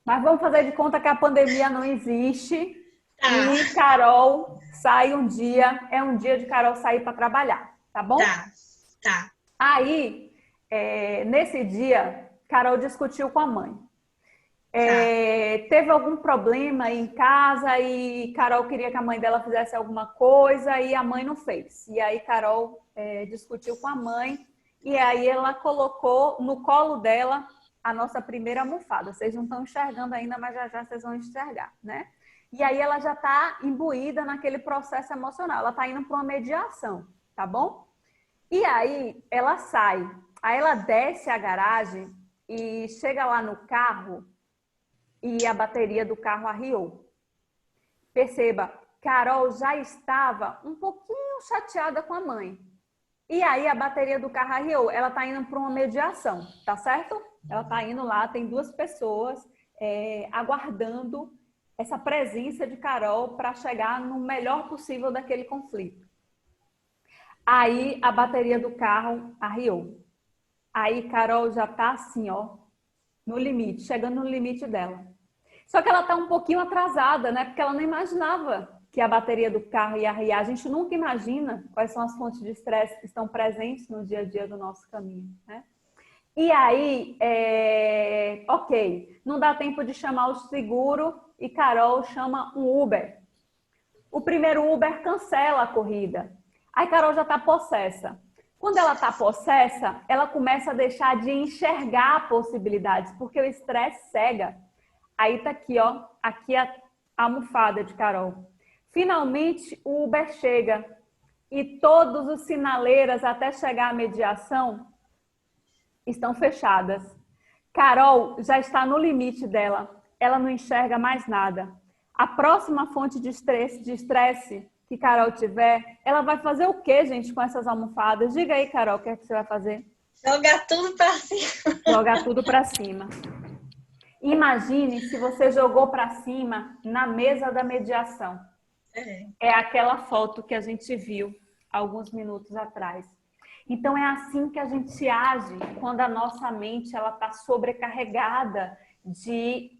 Mas vamos fazer de conta que a pandemia não existe Tá, e Carol sai um dia, é um dia de Carol sair para trabalhar, tá bom? tá. Aí, nesse dia, Carol discutiu com a mãe. Teve algum problema em casa e Carol queria que a mãe dela fizesse alguma coisa e a mãe não fez. E aí Carol discutiu com a mãe e aí ela colocou no colo dela a nossa primeira almofada. Vocês não estão enxergando ainda, mas já já vocês vão enxergar, né? E aí ela já está imbuída naquele processo emocional. Ela está indo para uma mediação, tá bom? E aí ela sai. Aí ela desce a garagem e chega lá no carro e a bateria do carro arriou. Perceba, Carol já estava um pouquinho chateada com a mãe. E aí a bateria do carro arriou. Ela está indo para uma mediação, tá certo? Ela está indo lá, tem duas pessoas aguardando essa presença de Carol para chegar no melhor possível daquele conflito. Aí a bateria do carro arriou. Aí Carol já está assim, ó, no limite, chegando no limite dela. Só que ela está um pouquinho atrasada, né? Porque ela não imaginava que a bateria do carro ia arriar. A gente nunca imagina quais são as fontes de estresse que estão presentes no dia a dia do nosso caminho, né? E aí, ok, não dá tempo de chamar o seguro e Carol chama um Uber. O primeiro Uber cancela a corrida. Aí Carol já está possessa. Quando ela está possessa, ela começa a deixar de enxergar possibilidades, porque o estresse cega. Aí tá aqui, ó, aqui a almofada de Carol. Finalmente o Uber chega e todos os sinaleiras até chegar à mediação estão fechadas. Carol já está no limite dela. Ela não enxerga mais nada. A próxima fonte de estresse que Carol tiver, ela vai fazer o quê, gente, com essas almofadas? Diga aí, Carol, o que é que você vai fazer? Jogar tudo para cima. Jogar tudo para cima. Imagine se você jogou para cima na mesa da mediação. É aquela foto que a gente viu alguns minutos atrás. Então, é assim que a gente age quando a nossa mente está sobrecarregada de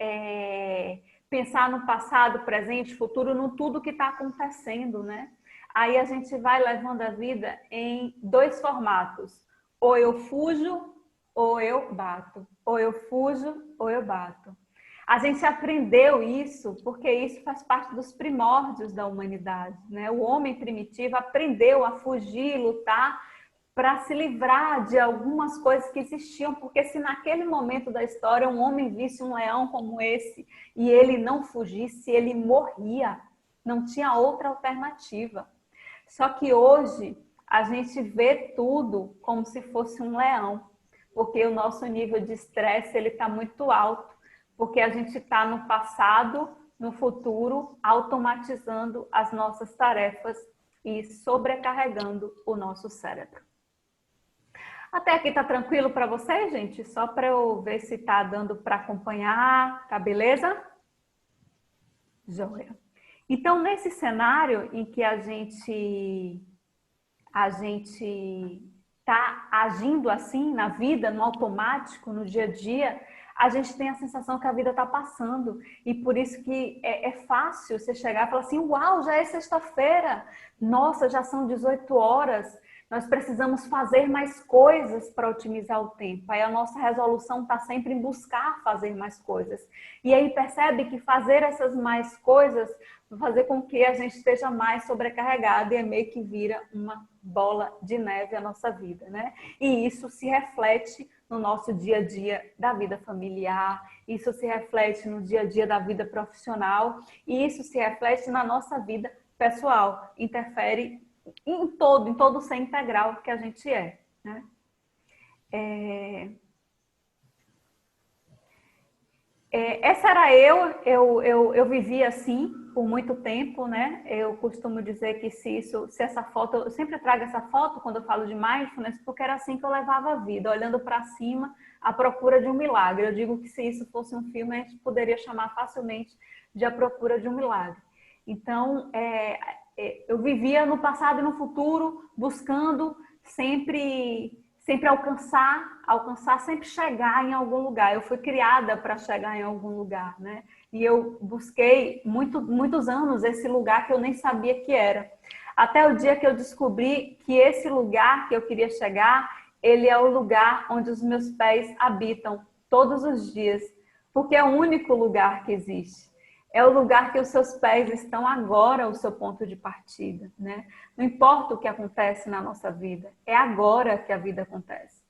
pensar no passado, presente, futuro, no tudo que está acontecendo, né? Aí a gente vai levando a vida em dois formatos. Ou eu fujo, ou eu bato. Ou eu fujo, ou eu bato. A gente aprendeu isso porque isso faz parte dos primórdios da humanidade, né? O homem primitivo aprendeu a fugir, lutar para se livrar de algumas coisas que existiam, porque se naquele momento da história um homem visse um leão como esse e ele não fugisse, ele morria, não tinha outra alternativa. Só que hoje a gente vê tudo como se fosse um leão, porque o nosso nível de estresse ele está muito alto, porque a gente está no passado, no futuro, automatizando as nossas tarefas e sobrecarregando o nosso cérebro. Até aqui tá tranquilo para vocês, gente? Só para eu ver se tá dando para acompanhar, tá beleza? Joia. Então, nesse cenário em que a gente tá agindo assim na vida, no automático, no dia a dia, a gente tem a sensação que a vida tá passando. E por isso que é fácil você chegar e falar assim, uau, já é sexta-feira. Nossa, já são 18 horas. Nós precisamos fazer mais coisas para otimizar o tempo. Aí a nossa resolução está sempre em buscar fazer mais coisas. E aí percebe que fazer essas mais coisas vai fazer com que a gente esteja mais sobrecarregado e é meio que vira uma bola de neve a nossa vida, né? E isso se reflete no nosso dia a dia da vida familiar, isso se reflete no dia a dia da vida profissional e isso se reflete na nossa vida pessoal. Interfere em todo o ser integral que a gente é, né? Essa era eu vivia assim por muito tempo, né? Eu costumo dizer que se essa foto, eu sempre trago essa foto quando eu falo de mindfulness, porque era assim que eu levava a vida, olhando para cima, A Procura de um Milagre. Eu digo que se isso fosse um filme, a gente poderia chamar facilmente de A Procura de um Milagre. Então, eu vivia no passado e no futuro, buscando sempre alcançar, sempre chegar em algum lugar. Eu fui criada para chegar em algum lugar, né? E eu busquei muitos anos esse lugar que eu nem sabia que era. Até o dia que eu descobri que esse lugar que eu queria chegar, ele é o lugar onde os meus pés habitam todos os dias, porque é o único lugar que existe. É o lugar que os seus pés estão agora, o seu ponto de partida, né? Não importa o que acontece na nossa vida, é agora que a vida acontece.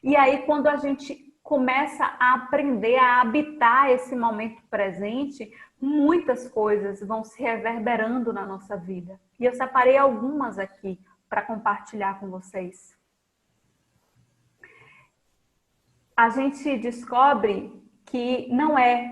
E aí, quando a gente começa a aprender a habitar esse momento presente, muitas coisas vão se reverberando na nossa vida. E eu separei algumas aqui para compartilhar com vocês. A gente descobre que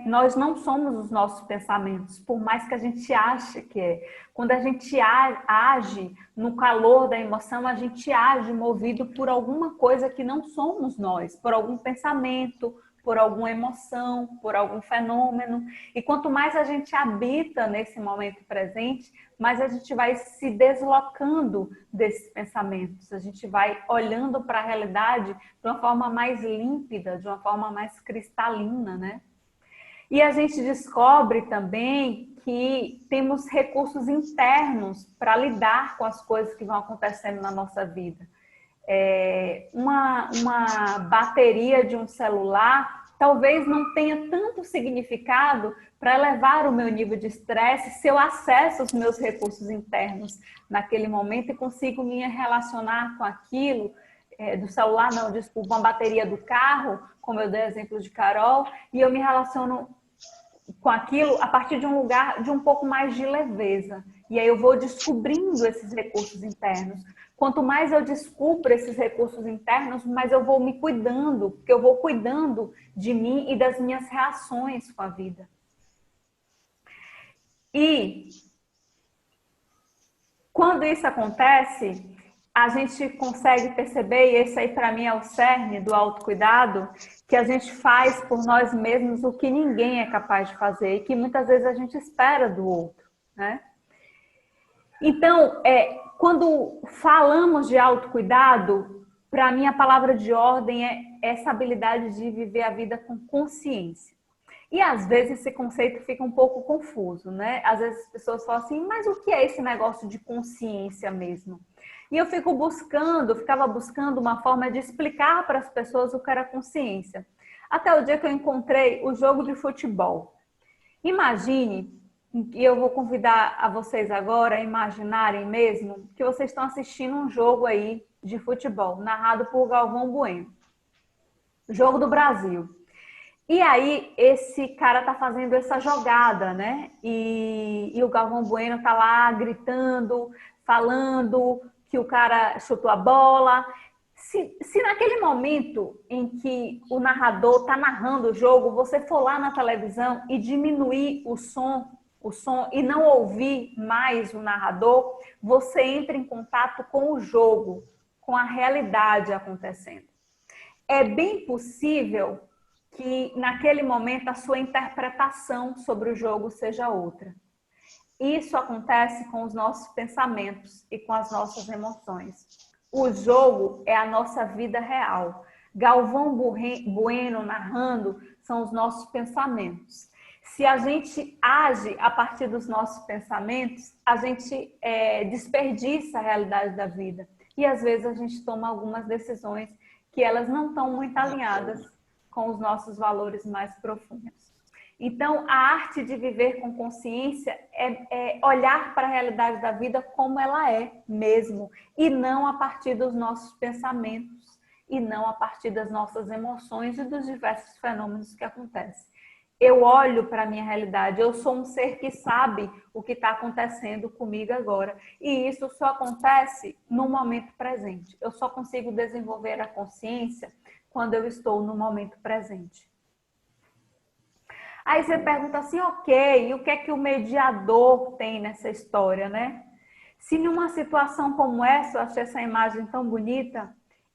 nós não somos os nossos pensamentos, por mais que a gente ache que é. Quando a gente age no calor da emoção, a gente age movido por alguma coisa que não somos nós, por algum pensamento, por alguma emoção, por algum fenômeno. E quanto mais a gente habita nesse momento presente, mais a gente vai se deslocando desses pensamentos. A gente vai olhando para a realidade de uma forma mais límpida, de uma forma mais cristalina, né? E a gente descobre também que temos recursos internos para lidar com as coisas que vão acontecendo na nossa vida. Uma bateria de um celular talvez não tenha tanto significado para elevar o meu nível de estresse se eu acesso os meus recursos internos naquele momento e consigo me relacionar com aquilo, do celular não, desculpa, uma bateria do carro, como eu dei exemplo de Carol, e eu me relaciono com aquilo a partir de um lugar de um pouco mais de leveza. E aí eu vou descobrindo esses recursos internos. Quanto mais eu descubro esses recursos internos, mais eu vou me cuidando, porque eu vou cuidando de mim e das minhas reações com a vida. E quando isso acontece, a gente consegue perceber, e esse aí para mim é o cerne do autocuidado, que a gente faz por nós mesmos o que ninguém é capaz de fazer e que muitas vezes a gente espera do outro, né? Então, quando falamos de autocuidado, para mim a palavra de ordem é essa habilidade de viver a vida com consciência. E às vezes esse conceito fica um pouco confuso, né? Às vezes as pessoas falam assim, mas o que é esse negócio de consciência mesmo? E eu ficava buscando uma forma de explicar para as pessoas o que era consciência. Até o dia que eu encontrei o jogo de futebol. Imagine, e eu vou convidar a vocês agora a imaginarem mesmo que vocês estão assistindo um jogo aí de futebol, narrado por Galvão Bueno. Jogo do Brasil. E aí, esse cara tá fazendo essa jogada, né? E o Galvão Bueno tá lá gritando, falando que o cara chutou a bola. Se naquele momento em que o narrador tá narrando o jogo, você for lá na televisão e diminuir o som e não ouvir mais o narrador, você entra em contato com o jogo, com a realidade acontecendo. É bem possível que naquele momento a sua interpretação sobre o jogo seja outra. Isso acontece com os nossos pensamentos e com as nossas emoções. O jogo é a nossa vida real. Galvão Bueno narrando são os nossos pensamentos. Se a gente age a partir dos nossos pensamentos, a gente desperdiça a realidade da vida. E às vezes a gente toma algumas decisões que elas não estão muito alinhadas com os nossos valores mais profundos. Então, a arte de viver com consciência é olhar para a realidade da vida como ela é mesmo, e não a partir dos nossos pensamentos, e não a partir das nossas emoções e dos diversos fenômenos que acontecem. Eu olho para a minha realidade, eu sou um ser que sabe o que está acontecendo comigo agora. E isso só acontece no momento presente. Eu só consigo desenvolver a consciência quando eu estou no momento presente. Aí você pergunta assim, ok, e o que é que o mediador tem nessa história, né? Se numa situação como essa, eu achei essa imagem tão bonita,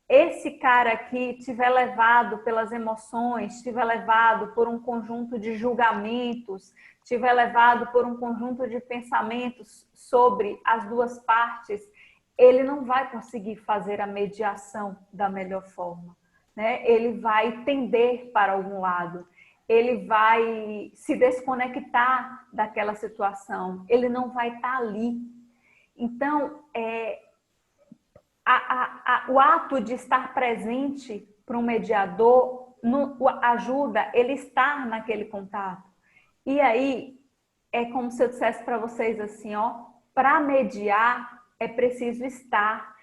esse cara aqui tiver levado pelas emoções, tiver levado por um conjunto de julgamentos, tiver levado por um conjunto de pensamentos sobre as duas partes, ele não vai conseguir fazer a mediação da melhor forma, né? Ele vai tender para algum lado, ele vai se desconectar daquela situação, ele não vai estar ali. Então, o ato de estar presente para um mediador ajuda ele estar naquele contato. E aí, é como se eu dissesse para vocês assim, ó, para mediar é preciso estar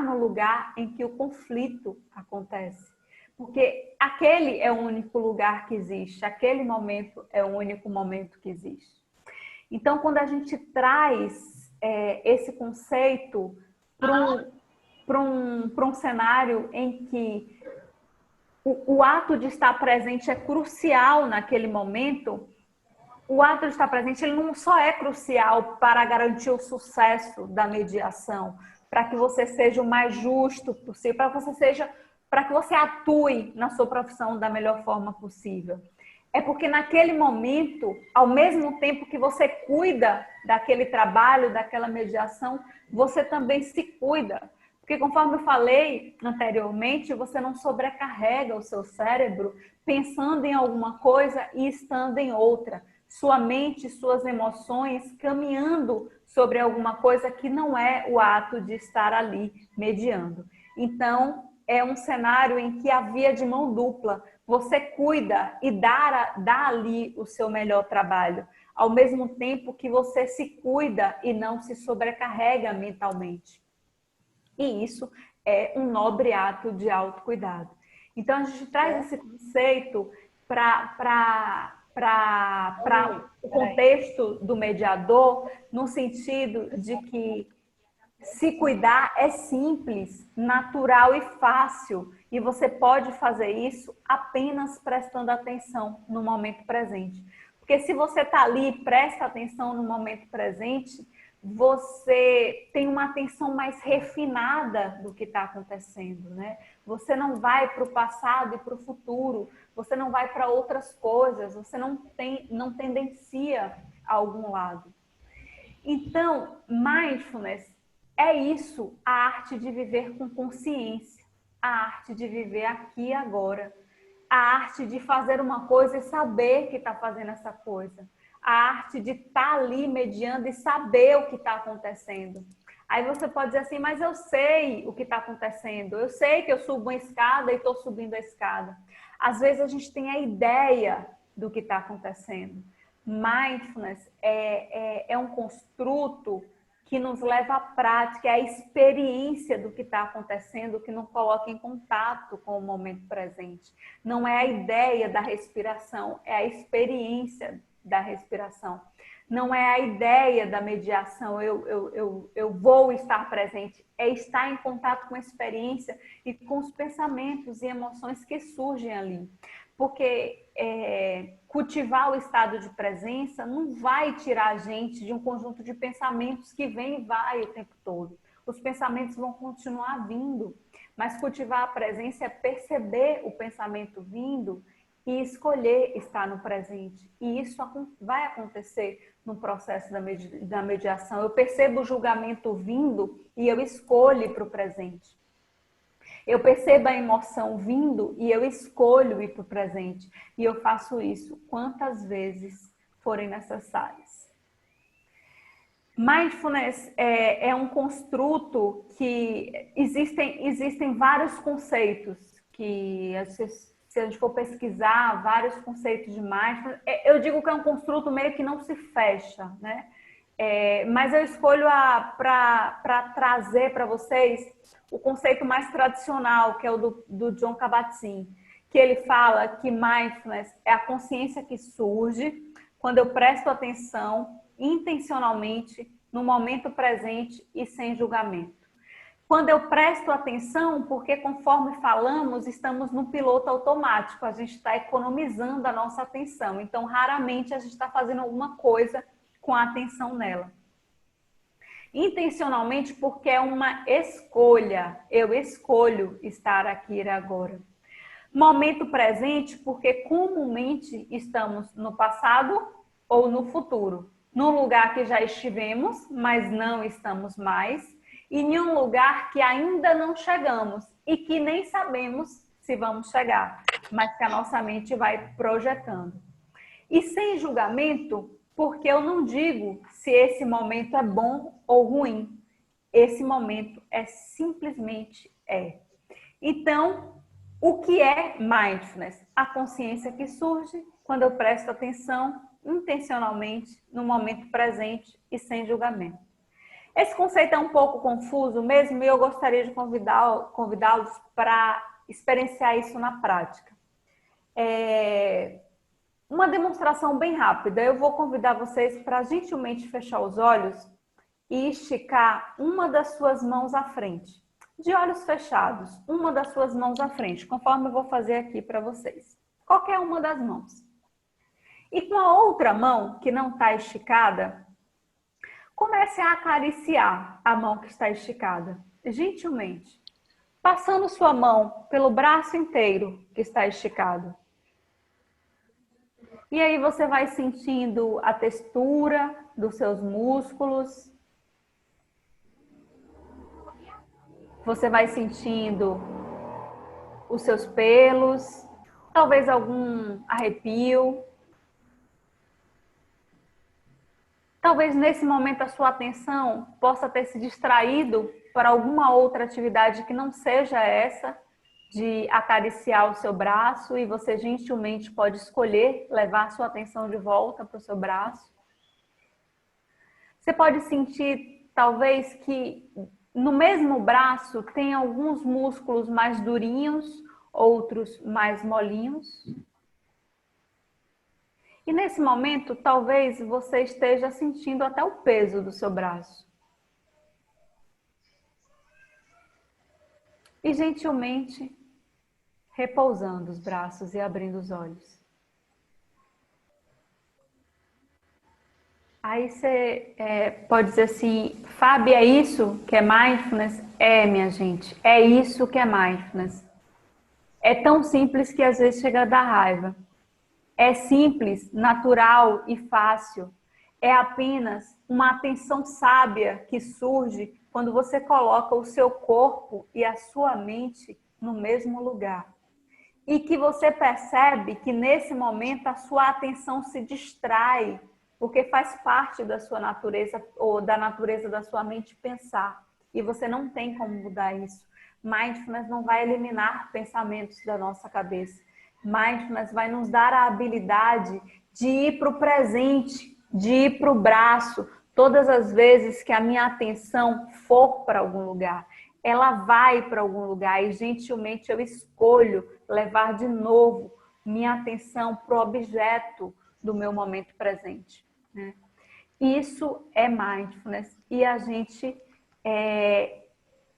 no lugar em que o conflito acontece. Porque aquele é o único lugar que existe, aquele momento é o único momento que existe. Então, quando a gente traz esse conceito para um cenário em que o ato de estar presente é crucial naquele momento, o ato de estar presente ele não só é crucial para garantir o sucesso da mediação, para que você seja o mais justo possível, para que você atue na sua profissão da melhor forma possível. É porque naquele momento, ao mesmo tempo que você cuida daquele trabalho, daquela mediação, você também se cuida. Porque conforme eu falei anteriormente, você não sobrecarrega o seu cérebro pensando em alguma coisa e estando em outra. Sua mente, suas emoções caminhando sobre alguma coisa que não é o ato de estar ali mediando. Então, é um cenário em que a via de mão dupla, você cuida e dá ali o seu melhor trabalho, ao mesmo tempo que você se cuida e não se sobrecarrega mentalmente. E isso é um nobre ato de autocuidado. Então, a gente traz esse conceito para o contexto do mediador, no sentido de que se cuidar é simples, natural e fácil. E você pode fazer isso apenas prestando atenção no momento presente. Porque se você está ali e presta atenção no momento presente, você tem uma atenção mais refinada do que está acontecendo, né? Você não vai para o passado e para o futuro, você não vai para outras coisas, você não tendencia a algum lado. Então, mindfulness é isso, a arte de viver com consciência, a arte de viver aqui e agora, a arte de fazer uma coisa e saber que está fazendo essa coisa, a arte de estar ali mediando e saber o que está acontecendo. Aí você pode dizer assim, mas eu sei o que está acontecendo, eu sei que eu subo uma escada e estou subindo a escada. Às vezes a gente tem a ideia do que está acontecendo. Mindfulness é um construto que nos leva à prática, é a experiência do que está acontecendo, que nos coloca em contato com o momento presente. Não é a ideia da respiração, é a experiência da respiração. Não é a ideia da mediação, eu vou estar presente, é estar em contato com a experiência e com os pensamentos e emoções que surgem ali. Porque cultivar o estado de presença não vai tirar a gente de um conjunto de pensamentos que vem e vai o tempo todo. Os pensamentos vão continuar vindo, mas cultivar a presença é perceber o pensamento vindo e escolher estar no presente. E isso vai acontecer no processo da mediação. Eu percebo o julgamento vindo e eu escolho ir para o presente. Eu percebo a emoção vindo e eu escolho ir para o presente. E eu faço isso quantas vezes forem necessárias. Mindfulness é um construto que existem vários conceitos que, se a gente for pesquisar vários conceitos de mindfulness, eu digo que é um construto meio que não se fecha, né? Mas eu escolho para trazer para vocês o conceito mais tradicional, que é o do Jon Kabat-Zinn, que ele fala que mindfulness é a consciência que surge quando eu presto atenção intencionalmente no momento presente e sem julgamento. Quando eu presto atenção, porque conforme falamos, estamos no piloto automático, a gente está economizando a nossa atenção, então raramente a gente está fazendo alguma coisa com a atenção nela. Intencionalmente, porque é uma escolha. Eu escolho estar aqui e agora. Momento presente, porque comumente estamos no passado ou no futuro. Num lugar que já estivemos, mas não estamos mais. E em um lugar que ainda não chegamos e que nem sabemos se vamos chegar, mas que a nossa mente vai projetando. E sem julgamento, porque eu não digo se esse momento é bom ou ruim. Esse momento simplesmente é. Então, o que é mindfulness? A consciência que surge quando eu presto atenção intencionalmente no momento presente e sem julgamento. Esse conceito é um pouco confuso mesmo e eu gostaria de convidá-los para experienciar isso na prática. Uma demonstração bem rápida. Eu vou convidar vocês para gentilmente fechar os olhos e esticar uma das suas mãos à frente. De olhos fechados, uma das suas mãos à frente, conforme eu vou fazer aqui para vocês. Qualquer uma das mãos. E com a outra mão, que não está esticada, comece a acariciar a mão que está esticada, gentilmente. Passando sua mão pelo braço inteiro que está esticado. E aí você vai sentindo a textura dos seus músculos. Você vai sentindo os seus pelos, talvez algum arrepio. Talvez nesse momento a sua atenção possa ter se distraído para alguma outra atividade que não seja essa de acariciar o seu braço, e você gentilmente pode escolher levar a sua atenção de volta para o seu braço. Você pode sentir talvez que no mesmo braço tem alguns músculos mais durinhos, outros mais molinhos. E nesse momento, talvez você esteja sentindo até o peso do seu braço. E gentilmente repousando os braços e abrindo os olhos. Aí você pode dizer assim, Fábio, é isso que é mindfulness? É, minha gente, é isso que é mindfulness. É tão simples que às vezes chega a dar raiva. É simples, natural e fácil. É apenas uma atenção sábia que surge quando você coloca o seu corpo e a sua mente no mesmo lugar. E que você percebe que nesse momento a sua atenção se distrai, porque faz parte da sua natureza ou da natureza da sua mente pensar. E você não tem como mudar isso. Mindfulness não vai eliminar pensamentos da nossa cabeça. Mindfulness vai nos dar a habilidade de ir para o presente, de ir para o braço. Todas as vezes que a minha atenção for para algum lugar, ela vai para algum lugar e gentilmente eu escolho levar de novo minha atenção para o objeto do meu momento presente, né? Isso é mindfulness e a gente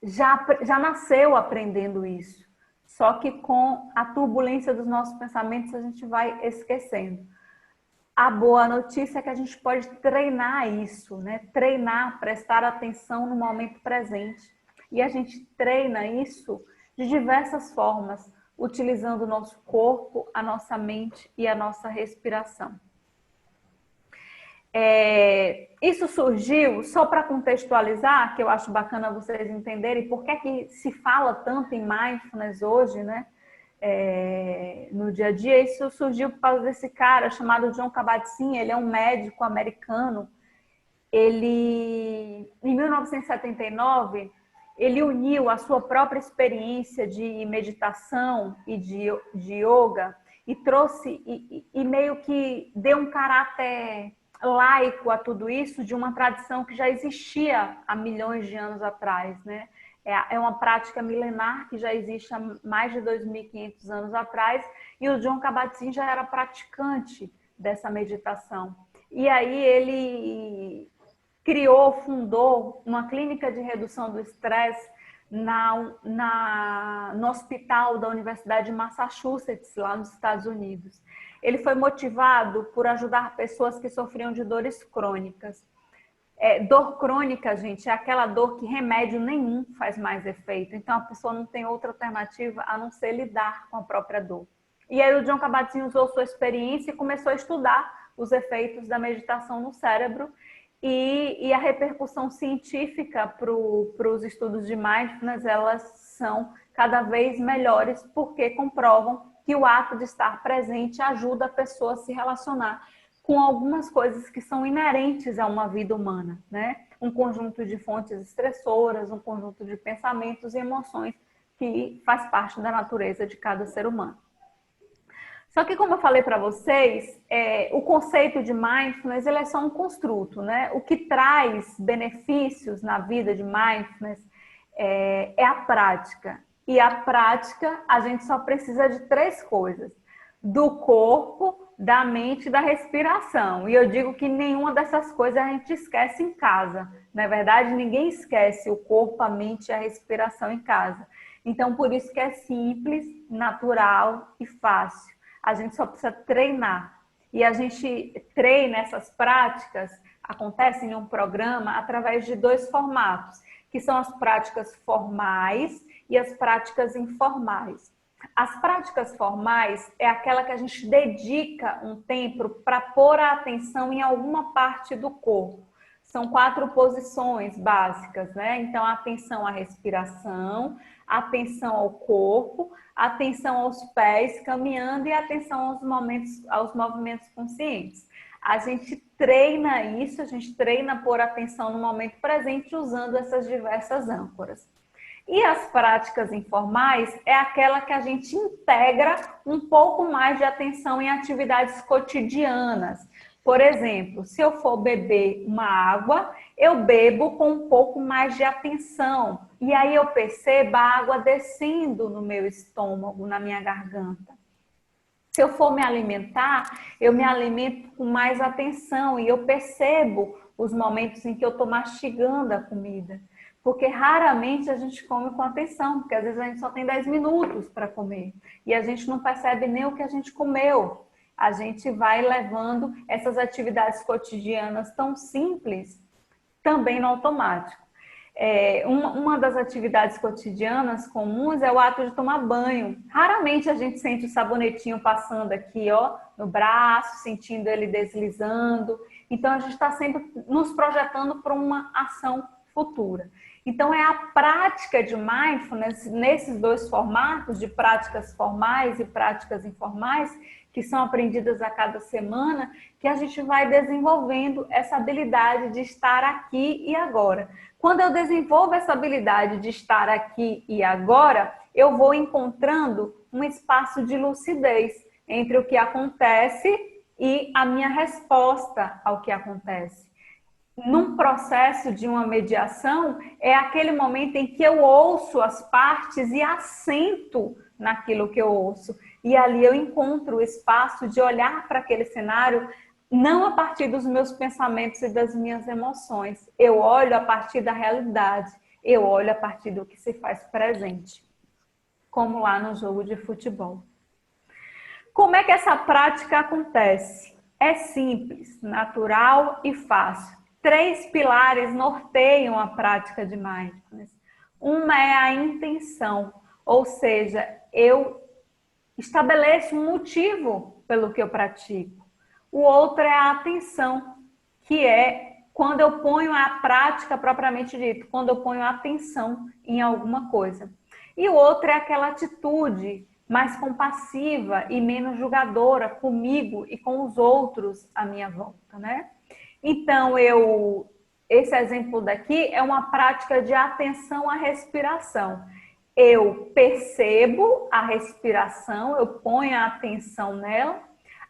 já nasceu aprendendo isso. Só que com a turbulência dos nossos pensamentos a gente vai esquecendo. A boa notícia é que a gente pode treinar isso, né? Treinar, prestar atenção no momento presente. E a gente treina isso de diversas formas, utilizando o nosso corpo, a nossa mente e a nossa respiração. Isso surgiu, só para contextualizar, que eu acho bacana vocês entenderem por que se fala tanto em mindfulness hoje, né? No dia a dia. Isso surgiu por causa desse cara chamado Jon Kabat-Zinn. Ele é um médico americano. Ele, em 1979, ele uniu a sua própria experiência de meditação e de yoga e trouxe e meio que deu um caráter laico a tudo isso, de uma tradição que já existia há milhões de anos atrás, né? É uma prática milenar que já existe há mais de 2.500 anos atrás, e o Jon Kabat-Zinn já era praticante dessa meditação. E aí ele fundou uma clínica de redução do estresse no hospital da Universidade de Massachusetts, lá nos Estados Unidos. Ele foi motivado por ajudar pessoas que sofriam de dores crônicas. Dor crônica, gente, é aquela dor que remédio nenhum faz mais efeito. Então, a pessoa não tem outra alternativa a não ser lidar com a própria dor. E aí o Jon Kabat-Zinn usou sua experiência e começou a estudar os efeitos da meditação no cérebro e a repercussão científica para os estudos de mindfulness, elas são cada vez melhores porque comprovam que o ato de estar presente ajuda a pessoa a se relacionar com algumas coisas que são inerentes a uma vida humana, né? Um conjunto de fontes estressoras, um conjunto de pensamentos e emoções que faz parte da natureza de cada ser humano. Só que, como eu falei para vocês, o conceito de mindfulness ele é só um construto, né? O que traz benefícios na vida de mindfulness é a prática. E a prática, a gente só precisa de 3 coisas: do corpo, da mente e da respiração. E eu digo que nenhuma dessas coisas a gente esquece em casa. Na verdade, ninguém esquece o corpo, a mente e a respiração em casa. Então, por isso que é simples, natural e fácil. A gente só precisa treinar. E a gente treina essas práticas, acontecem em um programa através de 2 formatos, que são as práticas formais e as práticas informais. As práticas formais é aquela que a gente dedica um tempo para pôr a atenção em alguma parte do corpo. São 4 posições básicas, né? Então, atenção à respiração, atenção ao corpo, atenção aos pés caminhando e atenção aos movimentos conscientes. A gente treina isso, a gente treina pôr atenção no momento presente usando essas diversas âncoras. E as práticas informais é aquela que a gente integra um pouco mais de atenção em atividades cotidianas. Por exemplo, se eu for beber uma água, eu bebo com um pouco mais de atenção. E aí eu percebo a água descendo no meu estômago, na minha garganta. Se eu for me alimentar, eu me alimento com mais atenção e eu percebo os momentos em que eu estou mastigando a comida. Porque raramente a gente come com atenção, porque às vezes a gente só tem 10 minutos para comer. E a gente não percebe nem o que a gente comeu. A gente vai levando essas atividades cotidianas tão simples também no automático. Uma das atividades cotidianas comuns é o ato de tomar banho. Raramente a gente sente o sabonetinho passando aqui, ó, no braço, sentindo ele deslizando. Então a gente está sempre nos projetando para uma ação futura. Então é a prática de mindfulness nesses 2 formatos de práticas formais e práticas informais que são aprendidas a cada semana, que a gente vai desenvolvendo essa habilidade de estar aqui e agora. Quando eu desenvolvo essa habilidade de estar aqui e agora, eu vou encontrando um espaço de lucidez entre o que acontece e a minha resposta ao que acontece. Num processo de uma mediação, é aquele momento em que eu ouço as partes e assento naquilo que eu ouço. E ali eu encontro o espaço de olhar para aquele cenário não a partir dos meus pensamentos e das minhas emoções. Eu olho a partir da realidade. Eu olho a partir do que se faz presente. Como lá no jogo de futebol. Como é que essa prática acontece? É simples, natural e fácil. 3 pilares norteiam a prática de mindfulness. Uma é a intenção, ou seja, eu estabeleço um motivo pelo que eu pratico. O outro é a atenção, que é quando eu ponho a prática propriamente dita, quando eu ponho a atenção em alguma coisa. E o outro é aquela atitude mais compassiva e menos julgadora comigo e com os outros à minha volta, né? Então, esse exemplo daqui é uma prática de atenção à respiração. Eu percebo a respiração, eu ponho a atenção nela,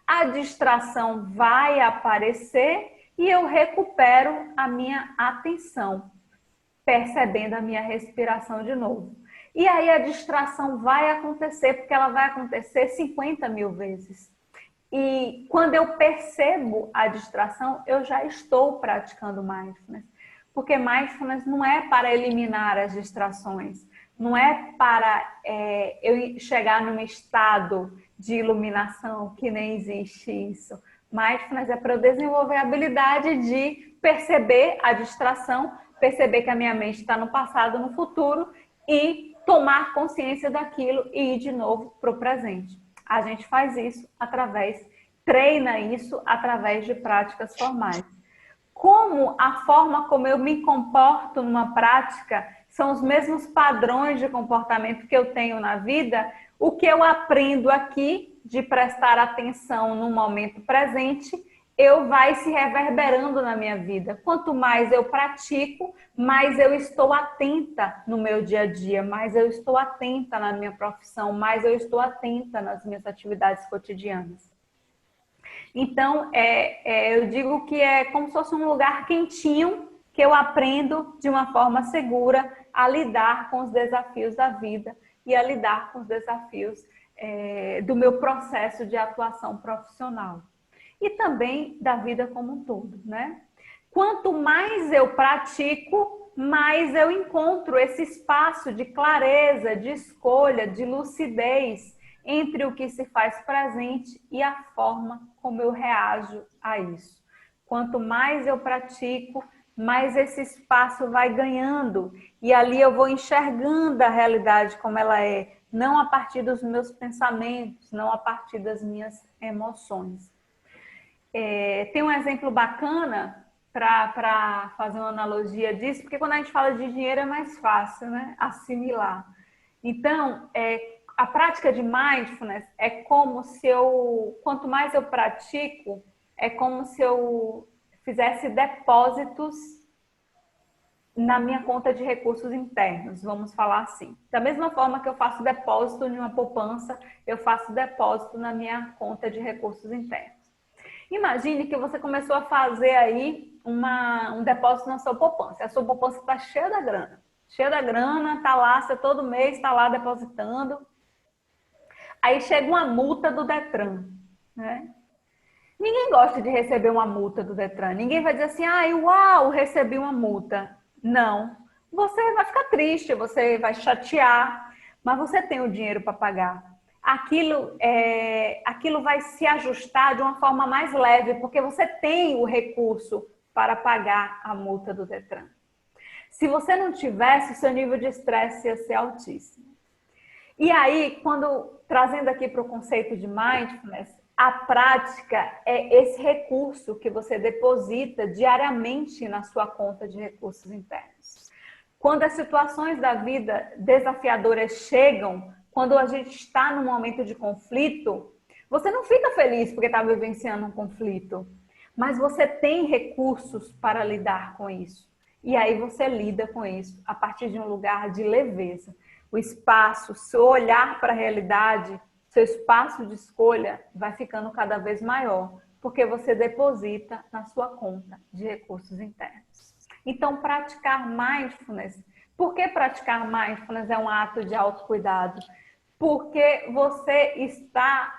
a distração vai aparecer e eu recupero a minha atenção, percebendo a minha respiração de novo. E aí a distração vai acontecer, porque ela vai acontecer 50 mil vezes. E quando eu percebo a distração, eu já estou praticando mindfulness. Porque mindfulness não é para eliminar as distrações, não é para eu chegar num estado de iluminação, que nem existe isso. Mindfulness é para eu desenvolver a habilidade de perceber a distração, perceber que a minha mente está no passado, no futuro e tomar consciência daquilo e ir de novo para o presente. A gente faz isso treina isso através de práticas formais. Como a forma como eu me comporto numa prática são os mesmos padrões de comportamento que eu tenho na vida, o que eu aprendo aqui de prestar atenção no momento presente, vai se reverberando na minha vida. Quanto mais eu pratico, mais eu estou atenta no meu dia a dia, mais eu estou atenta na minha profissão, mais eu estou atenta nas minhas atividades cotidianas. Então, eu digo que é como se fosse um lugar quentinho que eu aprendo de uma forma segura a lidar com os desafios da vida e a lidar com os desafios do meu processo de atuação profissional. E também da vida como um todo, né? Quanto mais eu pratico, mais eu encontro esse espaço de clareza, de escolha, de lucidez entre o que se faz presente e a forma como eu reajo a isso. Quanto mais eu pratico, mais esse espaço vai ganhando e ali eu vou enxergando a realidade como ela é, não a partir dos meus pensamentos, não a partir das minhas emoções. Tem um exemplo bacana para fazer uma analogia disso, porque quando a gente fala de dinheiro é mais fácil, né? Assimilar. Então, a prática de mindfulness é como se quanto mais eu pratico, é como se eu fizesse depósitos na minha conta de recursos internos, vamos falar assim. Da mesma forma que eu faço depósito em uma poupança, eu faço depósito na minha conta de recursos internos. Imagine que você começou a fazer aí um depósito na sua poupança. A sua poupança está cheia da grana. Cheia da grana, está lá, você todo mês está lá depositando. Aí chega uma multa do Detran, né? Ninguém gosta de receber uma multa do Detran. Ninguém vai dizer assim, uau, recebi uma multa. Não. Você vai ficar triste, você vai chatear, mas você tem o dinheiro para pagar. Aquilo vai se ajustar de uma forma mais leve, porque você tem o recurso para pagar a multa do Detran. Se você não tivesse, o seu nível de estresse ia ser altíssimo. E aí, trazendo aqui para o conceito de mindfulness, a prática é esse recurso que você deposita diariamente na sua conta de recursos internos. Quando as situações da vida desafiadoras chegam, quando a gente está num momento de conflito, você não fica feliz porque está vivenciando um conflito, mas você tem recursos para lidar com isso. E aí você lida com isso a partir de um lugar de leveza. O espaço, seu olhar para a realidade, seu espaço de escolha vai ficando cada vez maior, porque você deposita na sua conta de recursos internos. Então, praticar mindfulness. Por que praticar mindfulness é um ato de autocuidado? Porque você está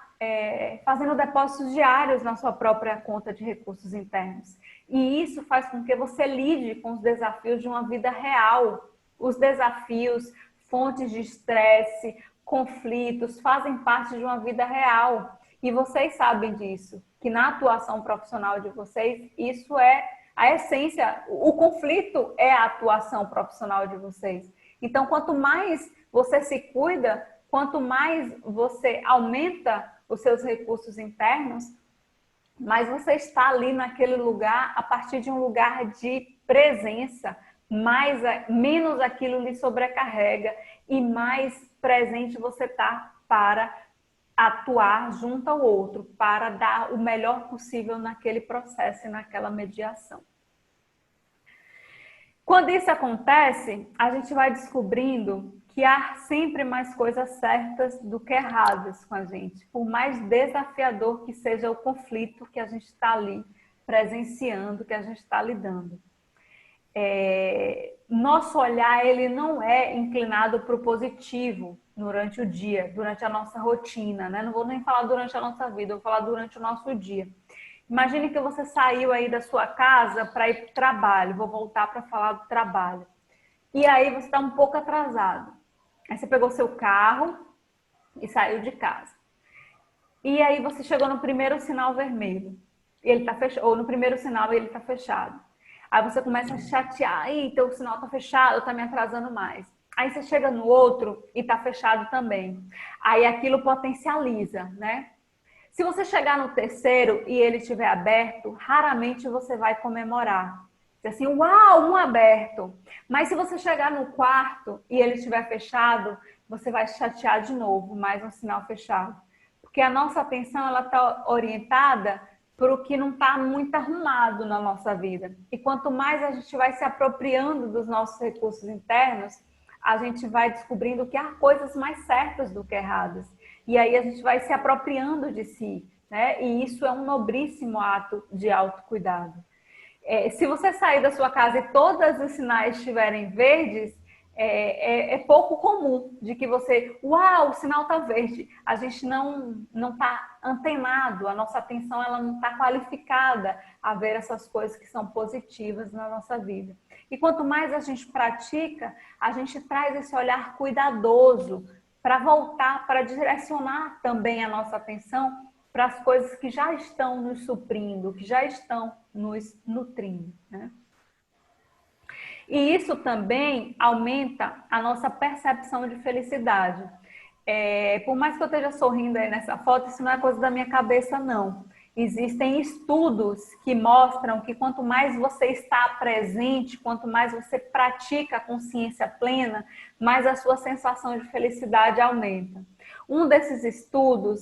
fazendo depósitos diários na sua própria conta de recursos internos. E isso faz com que você lide com os desafios de uma vida real. Os desafios, fontes de estresse, conflitos, fazem parte de uma vida real. E vocês sabem disso, que na atuação profissional de vocês, isso é a essência, o conflito é a atuação profissional de vocês. Então, quanto mais você se cuida, quanto mais você aumenta os seus recursos internos, mais você está ali naquele lugar a partir de um lugar de presença, menos aquilo lhe sobrecarrega e mais presente você está para atuar junto ao outro, para dar o melhor possível naquele processo e naquela mediação. Quando isso acontece, a gente vai descobrindo que há sempre mais coisas certas do que erradas com a gente, por mais desafiador que seja o conflito que a gente está ali presenciando, que a gente está lidando. Nosso olhar ele não é inclinado para o positivo durante o dia, durante a nossa rotina, né? Não vou nem falar durante a nossa vida, vou falar durante o nosso dia. Imagine que você saiu aí da sua casa para ir para o trabalho, vou voltar para falar do trabalho. E aí você está um pouco atrasado. Aí você pegou seu carro e saiu de casa. E aí você chegou no primeiro sinal vermelho. e ele está fechado, ou no primeiro sinal ele está fechado. Aí você começa a chatear, eita, o sinal está fechado, está me atrasando mais. Aí você chega no outro e está fechado também. Aí aquilo potencializa, né? Se você chegar no terceiro e ele estiver aberto, raramente você vai comemorar. Diz assim, uau, um aberto. Mas se você chegar no quarto e ele estiver fechado, você vai chatear de novo, mais um sinal fechado. Porque a nossa atenção ela está orientada para o que não está muito arrumado na nossa vida. E quanto mais a gente vai se apropriando dos nossos recursos internos, a gente vai descobrindo que há coisas mais certas do que erradas. E aí a gente vai se apropriando de si, né? E isso é um nobríssimo ato de autocuidado. Se você sair da sua casa e todos os sinais estiverem verdes, é pouco comum de que você, uau, o sinal está verde. A gente não está antenado, a nossa atenção ela não está qualificada a ver essas coisas que são positivas na nossa vida. E quanto mais a gente pratica, a gente traz esse olhar cuidadoso para voltar, para direcionar também a nossa atenção para as coisas que já estão nos suprindo, que já estão nos nutrindo, né? E isso também aumenta a nossa percepção de felicidade. Por mais que eu esteja sorrindo aí nessa foto, isso não é coisa da minha cabeça, não. Existem estudos que mostram que quanto mais você está presente, quanto mais você pratica a consciência plena, mais a sua sensação de felicidade aumenta. Um desses estudos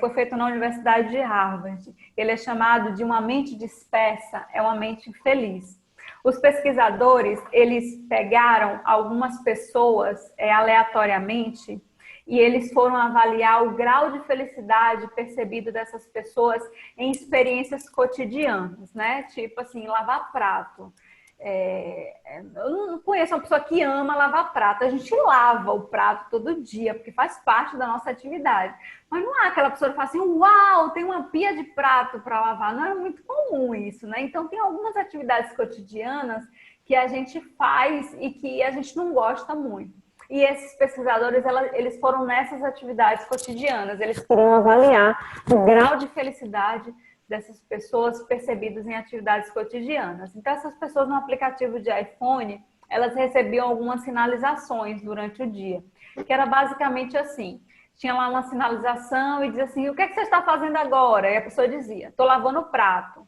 foi feito na Universidade de Harvard. Ele é chamado de uma mente dispersa, é uma mente feliz. Os pesquisadores, eles pegaram algumas pessoas aleatoriamente e eles foram avaliar o grau de felicidade percebido dessas pessoas em experiências cotidianas, né? Tipo assim, lavar prato. Eu não conheço uma pessoa que ama lavar prato. A gente lava o prato todo dia, porque faz parte da nossa atividade. Mas não há aquela pessoa que fala assim, uau, tem uma pia de prato para lavar. Não é muito comum isso, né? Então, tem algumas atividades cotidianas que a gente faz e que a gente não gosta muito. E esses pesquisadores, eles foram nessas atividades cotidianas. Eles queriam avaliar o grau de felicidade dessas pessoas percebidas em atividades cotidianas. Então, essas pessoas no aplicativo de iPhone, elas recebiam algumas sinalizações durante o dia, que era basicamente assim, tinha lá uma sinalização e dizia assim, o que é que você está fazendo agora? E a pessoa dizia, estou lavando o prato.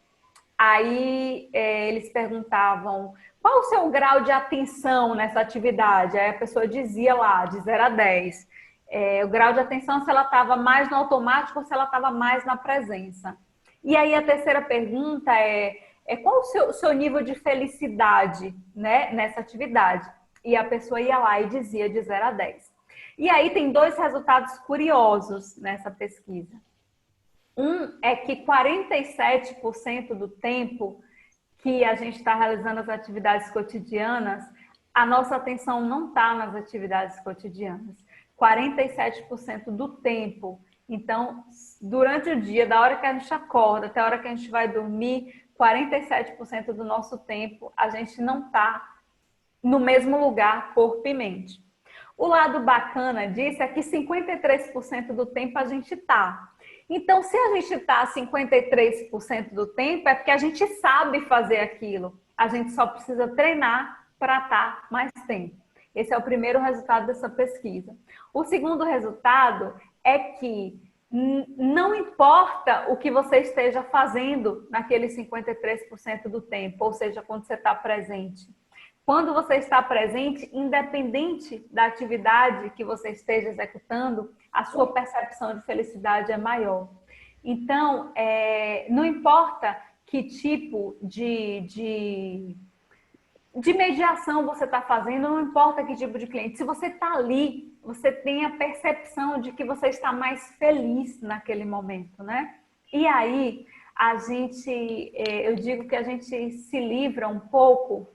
Aí eles perguntavam, qual o seu grau de atenção nessa atividade? Aí a pessoa dizia lá, de 0 a 10. O grau de atenção se ela estava mais no automático ou se ela estava mais na presença. E aí a terceira pergunta qual o seu nível de felicidade, né, nessa atividade? E a pessoa ia lá e dizia de 0 a 10. E aí tem dois resultados curiosos nessa pesquisa. Um é que 47% do tempo que a gente está realizando as atividades cotidianas, a nossa atenção não está nas atividades cotidianas. 47% do tempo. Então, durante o dia, da hora que a gente acorda até a hora que a gente vai dormir, 47% do nosso tempo a gente não está no mesmo lugar, corpo e mente. O lado bacana disso é que 53% do tempo a gente está. Então, se a gente está 53% do tempo, é porque a gente sabe fazer aquilo. A gente só precisa treinar para estar mais tempo. Esse é o primeiro resultado dessa pesquisa. O segundo resultado é que não importa o que você esteja fazendo naquele 53% do tempo, ou seja, quando você está presente. Quando você está presente, independente da atividade que você esteja executando, a sua percepção de felicidade é maior. Então, não importa que tipo de mediação você está fazendo, não importa que tipo de cliente. Se você está ali, você tem a percepção de que você está mais feliz naquele momento, né? E aí, eu digo que a gente se livra um pouco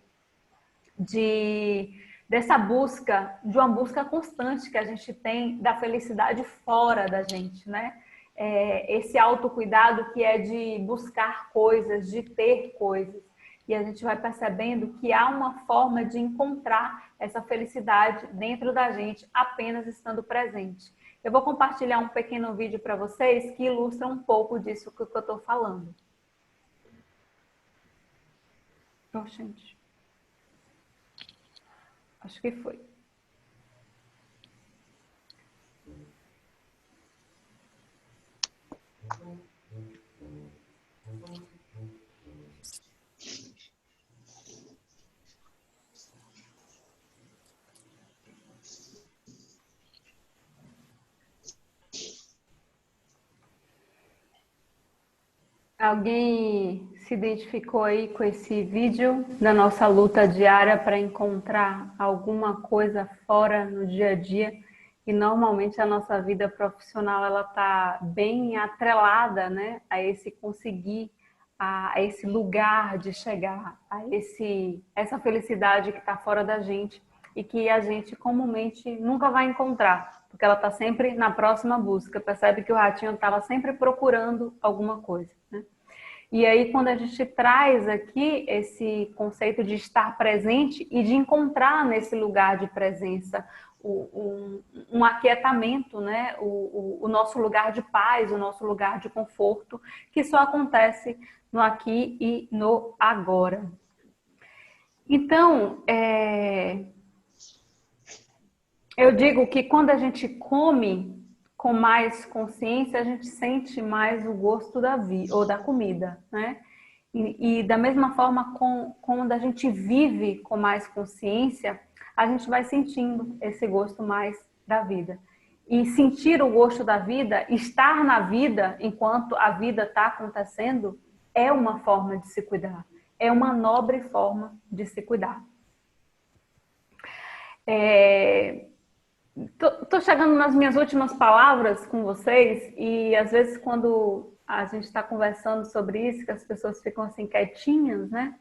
dessa busca, de uma busca constante que a gente tem da felicidade fora da gente, né? Esse autocuidado que é de buscar coisas, de ter coisas. E a gente vai percebendo que há uma forma de encontrar essa felicidade dentro da gente, apenas estando presente. Eu vou compartilhar um pequeno vídeo para vocês que ilustra um pouco disso que eu estou falando. Oh, gente. Acho que foi. Alguém se identificou aí com esse vídeo da nossa luta diária para encontrar alguma coisa fora no dia a dia? E normalmente a nossa vida profissional ela está bem atrelada, né, a esse conseguir, a esse lugar de chegar, a essa felicidade que está fora da gente e que a gente comumente nunca vai encontrar, porque ela está sempre na próxima busca. Percebe que o ratinho estava sempre procurando alguma coisa, né? E aí, quando a gente traz aqui esse conceito de estar presente e de encontrar nesse lugar de presença um aquietamento, né? O nosso lugar de paz, o nosso lugar de conforto, que só acontece no aqui e no agora. Então, eu digo que quando a gente come com mais consciência, a gente sente mais o gosto da vida ou da comida, né? E da mesma forma, quando a gente vive com mais consciência, a gente vai sentindo esse gosto mais da vida. E sentir o gosto da vida, estar na vida enquanto a vida está acontecendo, é uma forma de se cuidar. É uma nobre forma de se cuidar. Tô chegando nas minhas últimas palavras com vocês e às vezes quando a gente está conversando sobre isso, que as pessoas ficam assim quietinhas, né?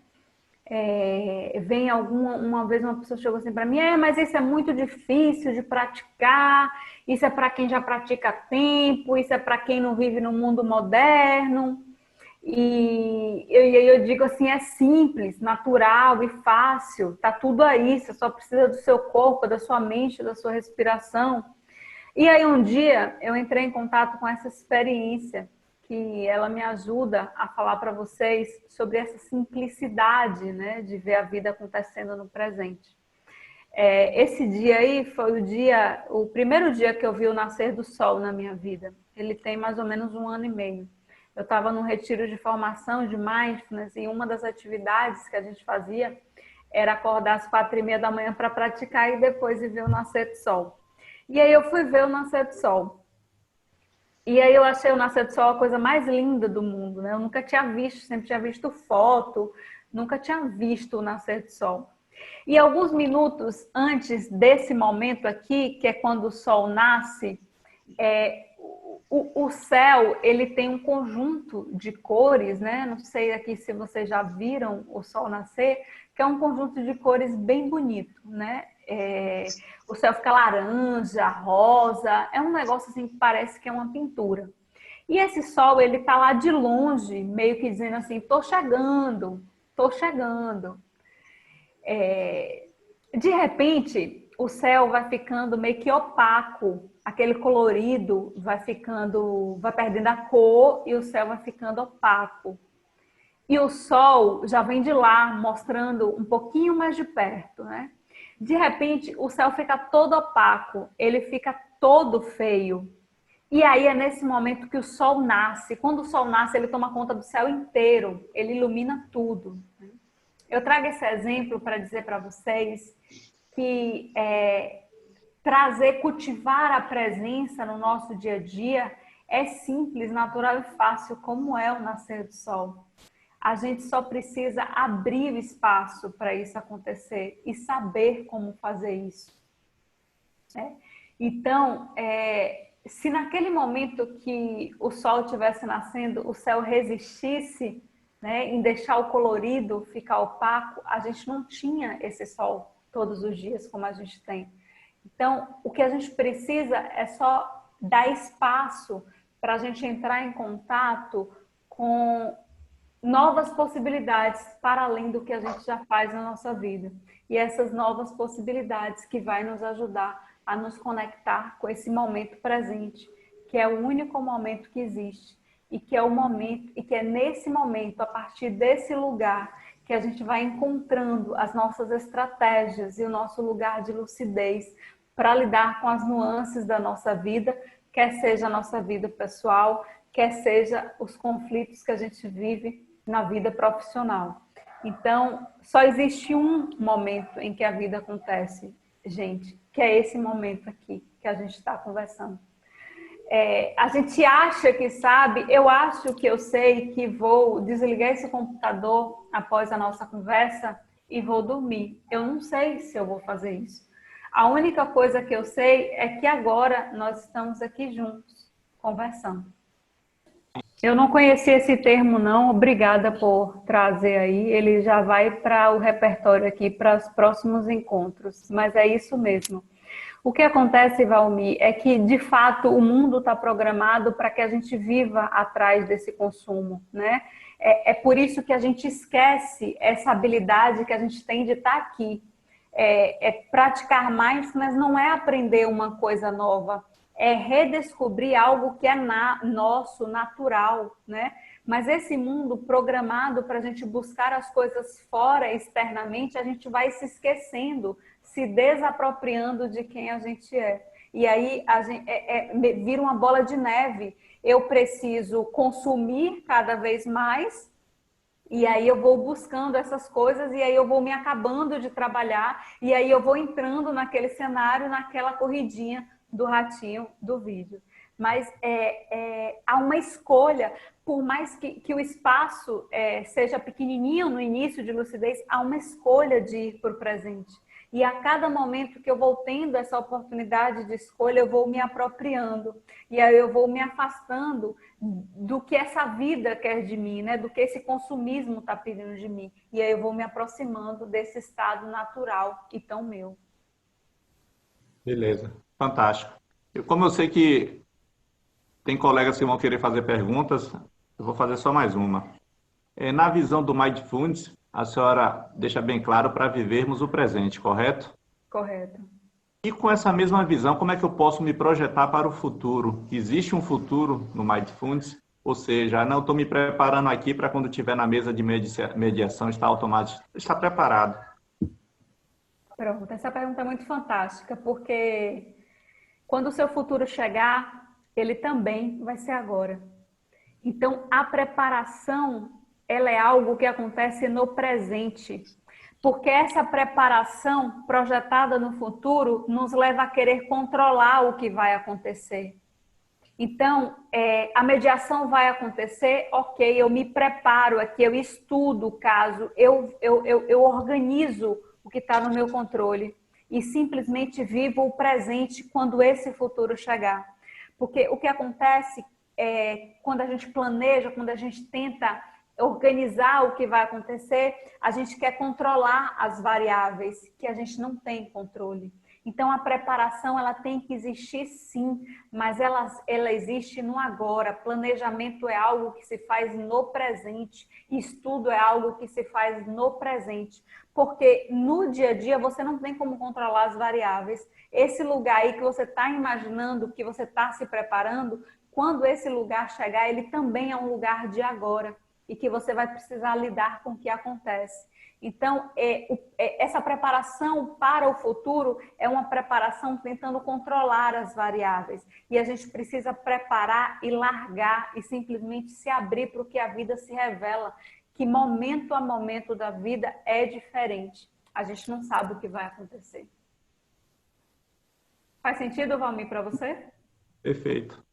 Vem uma vez uma pessoa chegou assim para mim, mas isso é muito difícil de praticar, isso é para quem já pratica há tempo, isso é para quem não vive no mundo moderno. E eu digo assim, é simples, natural e fácil, tá tudo aí, você só precisa do seu corpo, da sua mente, da sua respiração. E aí um dia eu entrei em contato com essa experiência, que ela me ajuda a falar para vocês sobre essa simplicidade, né, de ver a vida acontecendo no presente. Esse dia aí foi o primeiro dia que eu vi o nascer do sol na minha vida. Ele tem mais ou menos 1 ano e meio. Eu estava num retiro de formação de mindfulness e uma das atividades que a gente fazia era acordar às 4h30 da manhã para praticar e depois ver o nascer do sol. E aí eu fui ver o nascer do sol. E aí eu achei o nascer do sol a coisa mais linda do mundo, né? Eu nunca tinha visto, sempre tinha visto foto, nunca tinha visto o nascer do sol. E alguns minutos antes desse momento aqui, que é quando o sol nasce, o céu ele tem um conjunto de cores, né? Não sei aqui se vocês já viram o sol nascer, que é um conjunto de cores bem bonito, né? O céu fica laranja, rosa, é um negócio assim que parece que é uma pintura. E esse sol ele tá lá de longe, meio que dizendo assim, tô chegando, tô chegando. De repente, o céu vai ficando meio que opaco, aquele colorido vai perdendo a cor e o céu vai ficando opaco. E o sol já vem de lá, mostrando um pouquinho mais de perto, né? De repente, o céu fica todo opaco, ele fica todo feio. E aí é nesse momento que o sol nasce. Quando o sol nasce, ele toma conta do céu inteiro, ele ilumina tudo. Eu trago esse exemplo para dizer para vocês que cultivar a presença no nosso dia a dia é simples, natural e fácil, como é o nascer do sol. A gente só precisa abrir o espaço para isso acontecer e saber como fazer isso. Então, se naquele momento que o sol estivesse nascendo, o céu resistisse, né, em deixar o colorido ficar opaco, a gente não tinha esse sol todos os dias como a gente tem. Então, o que a gente precisa é só dar espaço para a gente entrar em contato com novas possibilidades para além do que a gente já faz na nossa vida. E essas novas possibilidades que vai nos ajudar a nos conectar com esse momento presente, que é o único momento que existe e que é o momento, e que é nesse momento, a partir desse lugar, que a gente vai encontrando as nossas estratégias e o nosso lugar de lucidez para lidar com as nuances da nossa vida, quer seja a nossa vida pessoal, quer seja os conflitos que a gente vive na vida profissional. Então, só existe um momento em que a vida acontece, gente, que é esse momento aqui que a gente está conversando. A gente acha que sabe, eu acho que eu sei que vou desligar esse computador após a nossa conversa e vou dormir. Eu não sei se eu vou fazer isso. A única coisa que eu sei é que agora nós estamos aqui juntos, conversando. Eu não conhecia esse termo, não. Obrigada por trazer aí. Ele já vai para o repertório aqui, para os próximos encontros. Mas é isso mesmo. O que acontece, Valmir, é que, de fato, o mundo está programado para que a gente viva atrás desse consumo, né? É por isso que a gente esquece essa habilidade que a gente tem de estar aqui. Praticar mindfulness não é aprender uma coisa nova, é redescobrir algo que é nosso, natural, né? Mas esse mundo programado para a gente buscar as coisas fora, externamente, a gente vai se esquecendo, se desapropriando de quem a gente é. E aí vira uma bola de neve. Eu preciso consumir cada vez mais, e aí eu vou buscando essas coisas, e aí eu vou me acabando de trabalhar, e aí eu vou entrando naquele cenário, naquela corridinha do ratinho do vídeo. Mas há uma escolha, por mais que o espaço seja pequenininho no início de lucidez, há uma escolha de ir para o presente. E a cada momento que eu vou tendo essa oportunidade de escolha, eu vou me apropriando. E aí eu vou me afastando do que essa vida quer de mim, né? Do que esse consumismo está pedindo de mim. E aí eu vou me aproximando desse estado natural e tão meu. Beleza, fantástico. Como eu sei que tem colegas que vão querer fazer perguntas, eu vou fazer só mais uma. Na visão do Mindfulness, a senhora deixa bem claro para vivermos o presente, correto? Correto. E com essa mesma visão, como é que eu posso me projetar para o futuro? Existe um futuro no Mindfulness? Ou seja, não estou me preparando aqui para quando estiver na mesa de mediação estar automático, estar preparado. Pronto, essa pergunta é muito fantástica, porque quando o seu futuro chegar, ele também vai ser agora. Então, a preparação, ela é algo que acontece no presente, porque essa preparação projetada no futuro nos leva a querer controlar o que vai acontecer. Então, a mediação vai acontecer, ok, eu me preparo aqui, eu estudo o caso, eu organizo o que está no meu controle e simplesmente vivo o presente quando esse futuro chegar. Porque o que acontece quando a gente planeja, quando a gente tenta organizar o que vai acontecer, a gente quer controlar as variáveis que a gente não tem controle. Então, a preparação, ela tem que existir sim, mas ela existe no agora. Planejamento é algo que se faz no presente. Estudo é algo que se faz no presente. Porque no dia a dia, você não tem como controlar as variáveis. Esse lugar aí que você está imaginando, que você está se preparando, quando esse lugar chegar, ele também é um lugar de agora. E que você vai precisar lidar com o que acontece. Então, essa preparação para o futuro é uma preparação tentando controlar as variáveis. E a gente precisa preparar e largar e simplesmente se abrir para o que a vida se revela, que momento a momento da vida é diferente. A gente não sabe o que vai acontecer. Faz sentido, Valmir, para você? Perfeito.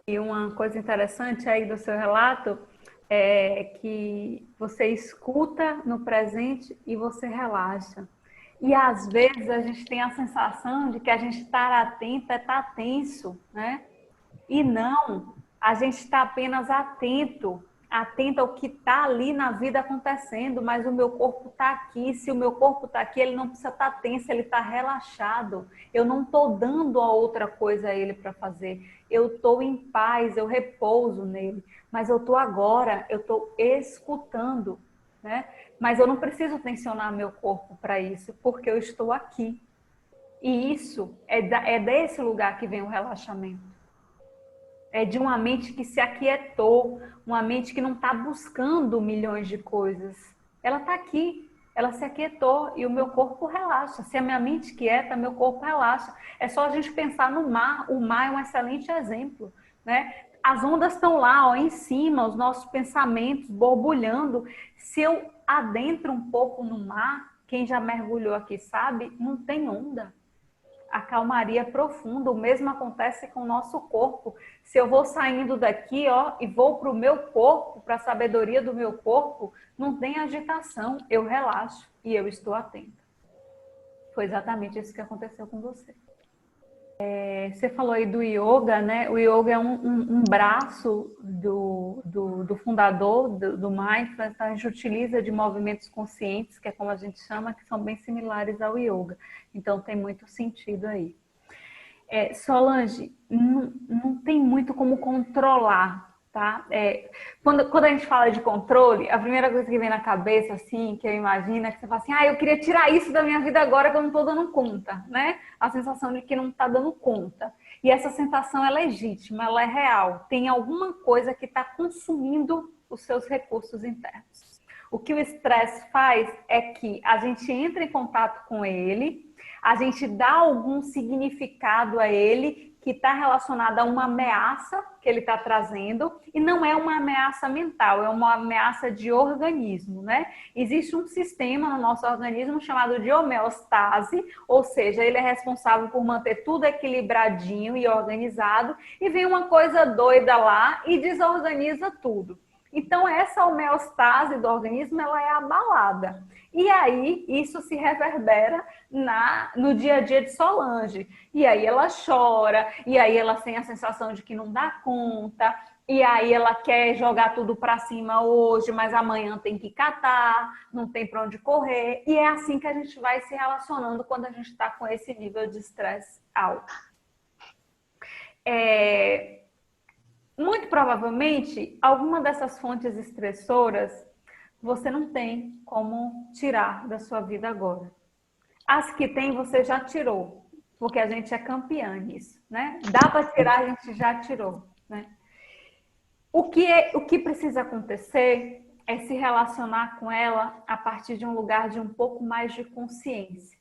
E uma coisa interessante aí do seu relato é que você escuta no presente e você relaxa. E às vezes a gente tem a sensação de que a gente estar atento é estar tenso, né? E não, a gente está apenas atento ao que está ali na vida acontecendo, mas o meu corpo está aqui. Se o meu corpo está aqui, ele não precisa estar tenso, ele está relaxado. Eu não estou dando a outra coisa a ele para fazer. Eu estou em paz, eu repouso nele. Mas eu estou agora, eu estou escutando, né? Mas eu não preciso tensionar meu corpo para isso, porque eu estou aqui. E isso é desse lugar que vem o relaxamento. É de uma mente que se aquietou, uma mente que não está buscando milhões de coisas. Ela está aqui, ela se aquietou e o meu corpo relaxa. Se a minha mente quieta, meu corpo relaxa. É só a gente pensar no mar. O mar é um excelente exemplo, né? As ondas estão lá, ó, em cima, os nossos pensamentos borbulhando. Se eu adentro um pouco no mar, quem já mergulhou aqui sabe, não tem onda. A calmaria é profunda. O mesmo acontece com o nosso corpo. Se eu vou saindo daqui, ó, e vou para o meu corpo, para a sabedoria do meu corpo, não tem agitação, eu relaxo e eu estou atenta. Foi exatamente isso que aconteceu com você. Você falou aí do yoga, né? O yoga é um braço do fundador do Mindfulness. A gente utiliza de movimentos conscientes, que é como a gente chama, que são bem similares ao yoga. Então, tem muito sentido aí. Solange, não tem muito como controlar, tá? Quando a gente fala de controle, a primeira coisa que vem na cabeça, assim, que eu imagino, é que você fala assim, eu queria tirar isso da minha vida agora que eu não estou dando conta, né? A sensação de que não está dando conta. E essa sensação é legítima, ela é real. Tem alguma coisa que está consumindo os seus recursos internos. O que o estresse faz é que a gente entra em contato com ele, a gente dá algum significado a ele que está relacionado a uma ameaça que ele está trazendo, e não é uma ameaça mental, é uma ameaça de organismo, né? Existe um sistema no nosso organismo chamado de homeostase, ou seja, ele é responsável por manter tudo equilibradinho e organizado, e vem uma coisa doida lá e desorganiza tudo. Então, essa homeostase do organismo, ela é abalada. E aí, isso se reverbera no dia a dia de Solange. E aí ela chora, e aí ela tem a sensação de que não dá conta, e aí ela quer jogar tudo para cima hoje, mas amanhã tem que catar, não tem para onde correr. E é assim que a gente vai se relacionando quando a gente está com esse nível de estresse alto. Muito provavelmente, alguma dessas fontes estressoras você não tem como tirar da sua vida agora. As que tem, você já tirou, porque a gente é campeã nisso, né? Dá para tirar, a gente já tirou, né? O que precisa acontecer é se relacionar com ela a partir de um lugar de um pouco mais de consciência.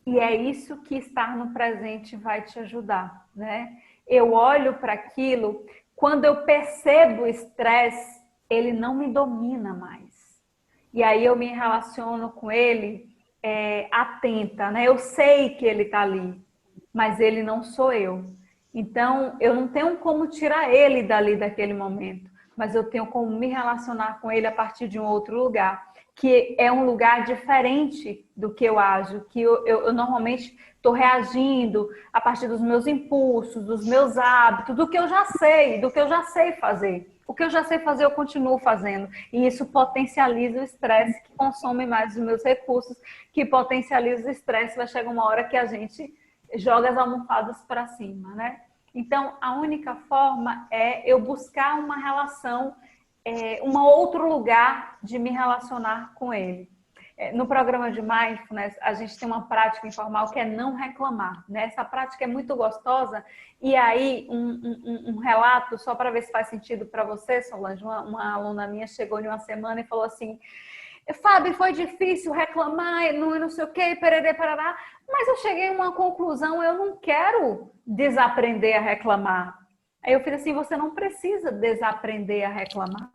E é isso que estar no presente vai te ajudar, né? Eu olho para aquilo, quando eu percebo o estresse, ele não me domina mais. E aí eu me relaciono com ele atenta, né? Eu sei que ele está ali, mas ele não sou eu. Então, eu não tenho como tirar ele dali daquele momento, mas eu tenho como me relacionar com ele a partir de um outro lugar, que é um lugar diferente do que eu ajo, que eu normalmente estou reagindo a partir dos meus impulsos, dos meus hábitos, do que eu já sei fazer. O que eu já sei fazer, eu continuo fazendo. E isso potencializa o estresse, que consome mais os meus recursos, que potencializa o estresse. Vai chegar uma hora que a gente joga as almofadas para cima, né? Então, a única forma é eu buscar uma relação, um outro lugar de me relacionar com ele. No programa de Mindfulness, a gente tem uma prática informal que é não reclamar, né? Essa prática é muito gostosa. E aí, um relato, só para ver se faz sentido para você, Solange, uma aluna minha chegou em uma semana e falou assim, Fábio, foi difícil reclamar, não sei o quê, pererê, parará, mas eu cheguei a uma conclusão, eu não quero desaprender a reclamar. Aí eu fiz assim, você não precisa desaprender a reclamar.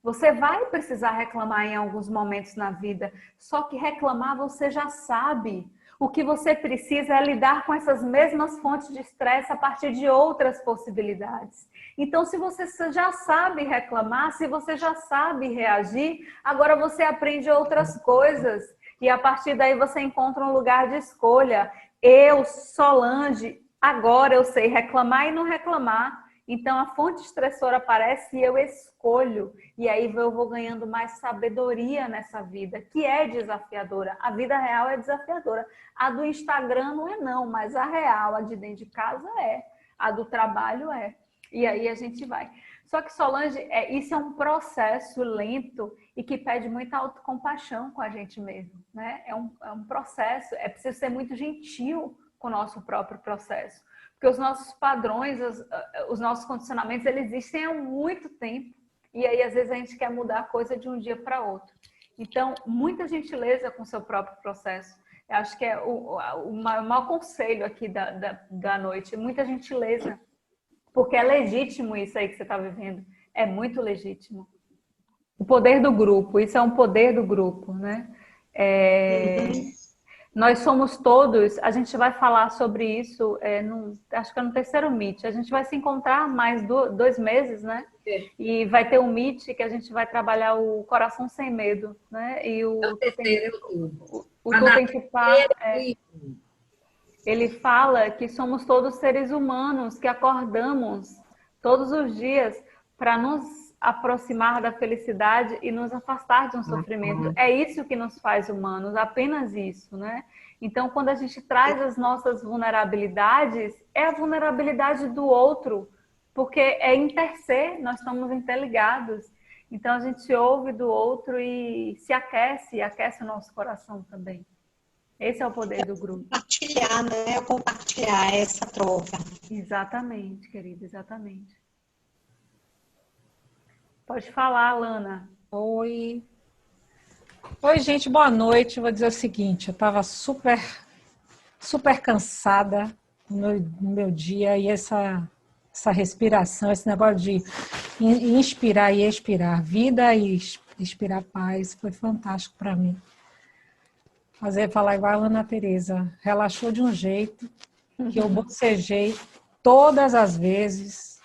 Você vai precisar reclamar em alguns momentos na vida, só que reclamar você já sabe. O que você precisa é lidar com essas mesmas fontes de estresse a partir de outras possibilidades. Então, se você já sabe reclamar, se você já sabe reagir, agora você aprende outras coisas. E a partir daí você encontra um lugar de escolha. Eu, Solange, agora eu sei reclamar e não reclamar. Então, a fonte estressora aparece e eu escolho. E aí eu vou ganhando mais sabedoria nessa vida, que é desafiadora. A vida real é desafiadora. A do Instagram não é não, mas a real, a de dentro de casa é. A do trabalho é. E aí a gente vai. Só que, Solange, isso é um processo lento e que pede muita autocompaixão com a gente mesmo, né? É um processo, é preciso ser muito gentil com o nosso próprio processo. Porque os nossos padrões, os nossos condicionamentos, eles existem há muito tempo. E aí, às vezes, a gente quer mudar a coisa de um dia para outro. Então, muita gentileza com o seu próprio processo. Eu acho que é o maior conselho aqui da noite. Muita gentileza. Porque é legítimo isso aí que você está vivendo. É muito legítimo. O poder do grupo. Isso é um poder do grupo, né? Nós somos todos, a gente vai falar sobre isso, acho que é no terceiro Meet. A gente vai se encontrar mais 2 meses, né? E vai ter um Meet que a gente vai trabalhar o coração sem medo, né? E o ele fala que somos todos seres humanos que acordamos todos os dias para nos aproximar da felicidade e nos afastar de um sofrimento. É isso que nos faz humanos, apenas isso, né? Então, quando a gente traz as nossas vulnerabilidades, é a vulnerabilidade do outro, porque é interser, nós estamos interligados. Então, a gente ouve do outro e se aquece, e aquece o nosso coração também. Esse é o poder do grupo. Compartilhar, né? Compartilhar essa troca. Exatamente, querida, exatamente. Pode falar, Lana. Oi, gente, boa noite. Vou dizer o seguinte, eu estava super cansada no meu dia e essa respiração, esse negócio de inspirar e expirar vida e expirar paz foi fantástico para mim. Falar igual a Ana Teresa, relaxou de um jeito que eu bocejei todas as vezes.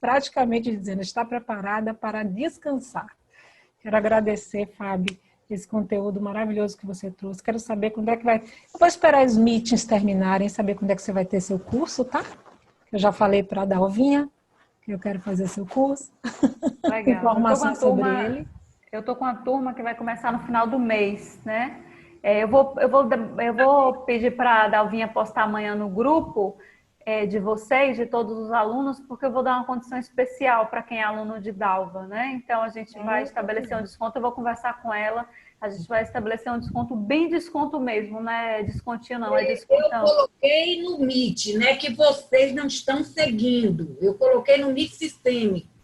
Praticamente dizendo, está preparada para descansar. Quero agradecer, Fábio, esse conteúdo maravilhoso que você trouxe. Quero saber quando é que vai... Eu vou esperar os meetings terminarem, saber quando é que você vai ter seu curso, tá? Eu já falei para a Dalvinha que eu quero fazer seu curso. Legal. Informação sobre ele. Eu estou com a turma que vai começar no final do mês, né? Eu vou pedir para a Dalvinha postar amanhã no grupo de vocês, de todos os alunos, porque eu vou dar uma condição especial para quem é aluno de Dalva, né? Então, a gente vai estabelecer um desconto, eu vou conversar com ela, a gente vai estabelecer um desconto, bem desconto mesmo, não é descontinho não, é descontão. Eu coloquei no Meet, né, que vocês não estão seguindo, eu coloquei no Meet Sistêmico.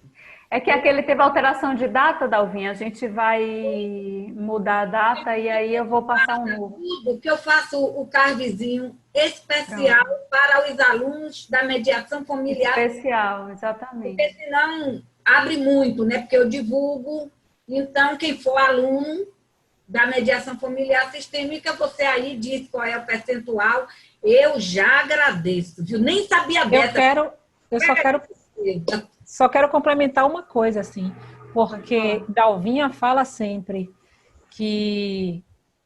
É que aquele teve alteração de data, Dalvinha, a gente vai mudar a data e aí eu vou passar um novo. Tudo que eu faço o cardzinho especial para os alunos da mediação familiar. Especial, exatamente. Porque senão abre muito, né? Porque eu divulgo. Então, quem for aluno da mediação familiar sistêmica, você aí diz qual é o percentual. Eu já agradeço, viu? Nem sabia dessa. Só quero complementar uma coisa, assim, porque Dalvinha fala sempre que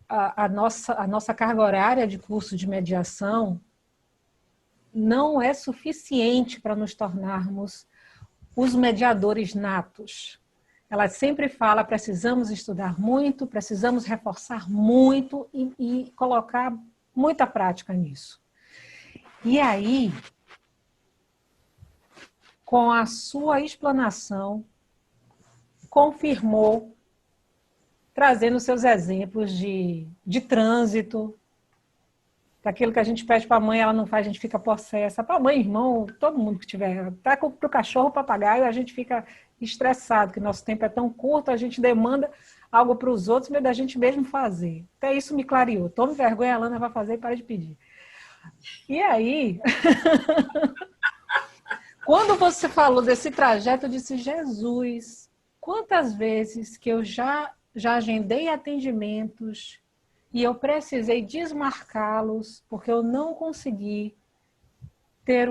a nossa carga horária de curso de mediação não é suficiente para nos tornarmos os mediadores natos. Ela sempre fala, precisamos estudar muito, precisamos reforçar muito e colocar muita prática nisso. E aí, com a sua explanação, confirmou, trazendo seus exemplos de trânsito, daquilo que a gente pede para a mãe, ela não faz, a gente fica possessa. Para a mãe, irmão, todo mundo que tiver, até para o cachorro, papagaio, a gente fica estressado, que nosso tempo é tão curto, a gente demanda algo para os outros, meio da gente mesmo fazer. Até isso me clareou. Tome vergonha, a Lana vai fazer e para de pedir. E aí... Quando você falou desse trajeto, eu disse, Jesus, quantas vezes que eu já agendei atendimentos e eu precisei desmarcá-los porque eu não consegui ter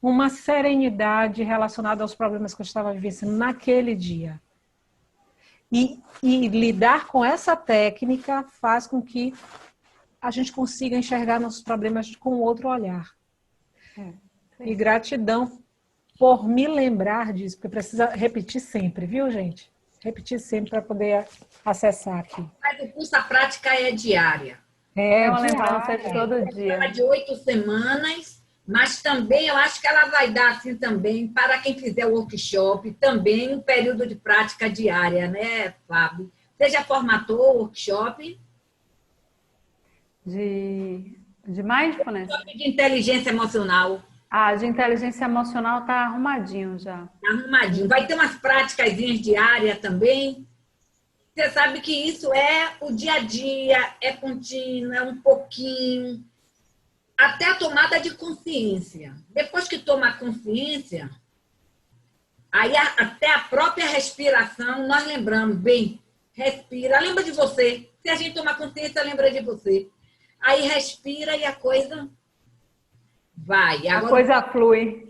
uma serenidade relacionada aos problemas que eu estava vivenciando naquele dia. E lidar com essa técnica faz com que a gente consiga enxergar nossos problemas com outro olhar. E gratidão por me lembrar disso, porque precisa repetir sempre, viu, gente? Repetir sempre para poder acessar aqui. Mas o curso, a prática é diária. É uma lembrança de todo dia. É de 8 semanas, mas também eu acho que ela vai dar assim também, para quem fizer o workshop, também um período de prática diária, né, Fábio? Você já formatou o workshop? De mindfulness? De inteligência emocional. De inteligência emocional está arrumadinho já. Tá arrumadinho. Vai ter umas práticas diárias também. Você sabe que isso é o dia a dia, é contínuo, é um pouquinho. Até a tomada de consciência. Depois que toma consciência, aí até a própria respiração, nós lembramos, bem, respira, lembra de você. Se a gente tomar consciência, lembra de você. Aí respira e a coisa vai. Agora, a coisa flui.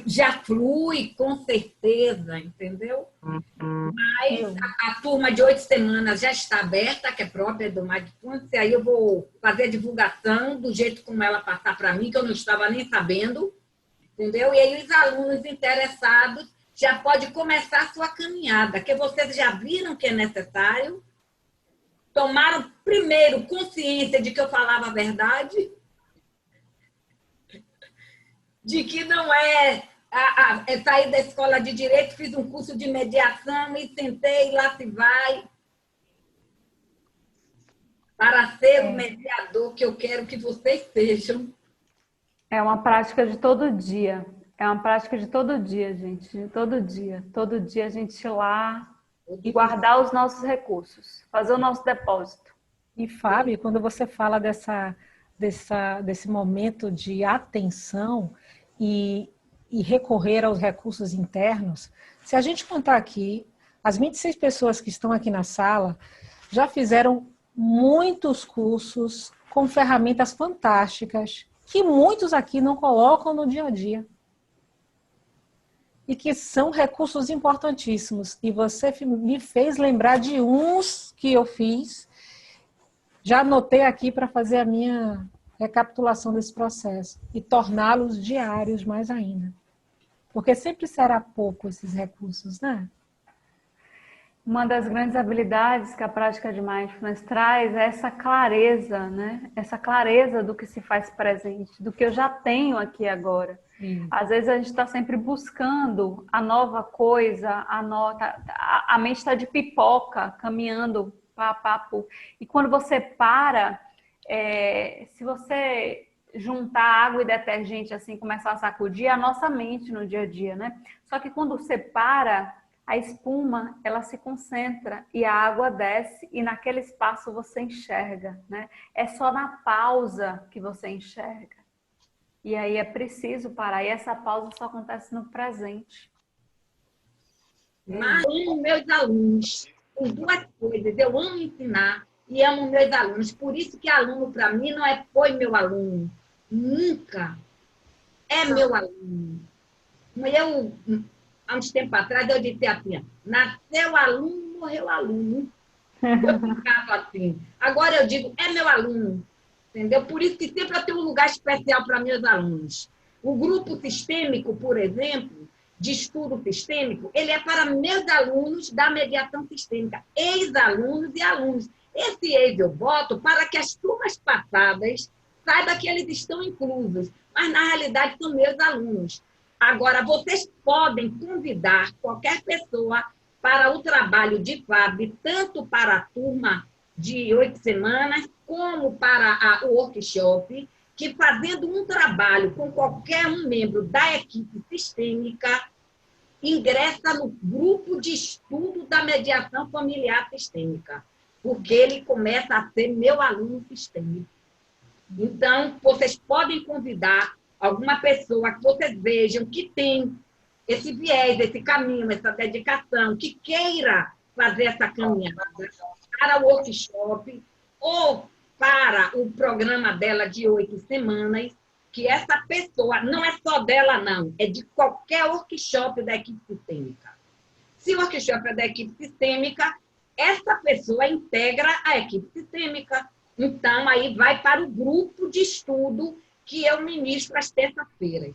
Já flui, com certeza, entendeu? Mas a turma de 8 semanas já está aberta, que é própria do Mindfulness, e aí eu vou fazer a divulgação do jeito como ela passar para mim, que eu não estava nem sabendo, entendeu? E aí os alunos interessados já podem começar a sua caminhada, que vocês já viram que é necessário, tomaram primeiro consciência de que eu falava a verdade, de que não é sair da escola de direito, fiz um curso de mediação e sentei, lá se vai, para ser o mediador que eu quero que vocês sejam. É uma prática de todo dia. É uma prática de todo dia, gente. De todo dia. Todo dia a gente ir lá e guardar os nossos recursos. Fazer o nosso depósito. E, Fábio, quando você fala desse momento de atenção e recorrer aos recursos internos, se a gente contar aqui, as 26 pessoas que estão aqui na sala já fizeram muitos cursos com ferramentas fantásticas que muitos aqui não colocam no dia a dia. E que são recursos importantíssimos. E você me fez lembrar de uns que eu fiz. Já anotei aqui para fazer a minha recapitulação desse processo e torná-los diários mais ainda. Porque sempre será pouco esses recursos, né? Uma das grandes habilidades que a prática de mindfulness traz é essa clareza, né? Essa clareza do que se faz presente, do que eu já tenho aqui agora. Às vezes a gente está sempre buscando a nova coisa, a mente está de pipoca, caminhando papo. E quando você para, se você juntar água e detergente assim, começar a sacudir, é a nossa mente no dia a dia, né? Só que quando você para, a espuma, ela se concentra e a água desce e naquele espaço você enxerga, né? É só na pausa que você enxerga. E aí é preciso parar. E essa pausa só acontece no presente. Mas eu amo meus alunos. Por duas coisas. Eu amo ensinar e amo meus alunos. Por isso que aluno, para mim, não foi meu aluno. Nunca é meu aluno. Eu, há uns tempos atrás, eu disse assim, nasceu aluno, morreu aluno. Eu ficava assim. Agora eu digo, é meu aluno. Entendeu? Por isso que sempre eu tenho um lugar especial para meus alunos. O grupo sistêmico, por exemplo, de estudo sistêmico, ele é para meus alunos da mediação sistêmica, ex-alunos e alunos. Esse ex eu boto para que as turmas passadas saibam que eles estão inclusos, mas na realidade são meus alunos. Agora, vocês podem convidar qualquer pessoa para o trabalho de FAB, tanto para a turma de 8 semanas, como para o workshop, que fazendo um trabalho com qualquer um membro da equipe sistêmica, ingressa no grupo de estudo da mediação familiar sistêmica, porque ele começa a ser meu aluno sistêmico. Então, vocês podem convidar alguma pessoa que vocês vejam que tem esse viés, esse caminho, essa dedicação, que queira fazer essa caminhada para o workshop ou para o programa dela de 8 semanas, que essa pessoa, não é só dela, não, é de qualquer workshop da equipe sistêmica. Se o workshop é da equipe sistêmica, essa pessoa integra a equipe sistêmica. Então, aí vai para o grupo de estudo que eu ministro às terças-feiras.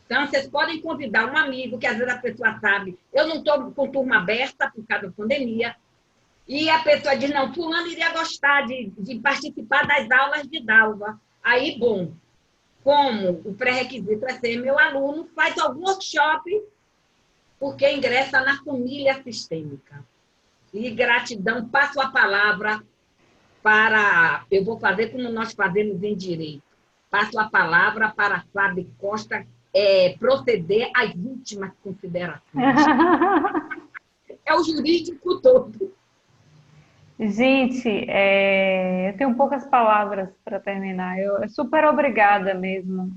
Então, vocês podem convidar um amigo, que às vezes a pessoa sabe, eu não estou com turma aberta por causa da pandemia, e a pessoa diz, não, fulano iria gostar de participar das aulas de Dalva. Aí, bom, como o pré-requisito é ser meu aluno, faz algum workshop, porque ingressa na família sistêmica. E gratidão, passo a palavra Eu vou fazer como nós fazemos em direito. Passo a palavra para Fábio Costa proceder às últimas considerações. É o jurídico todo. Gente, eu tenho poucas palavras para terminar. Eu super obrigada mesmo.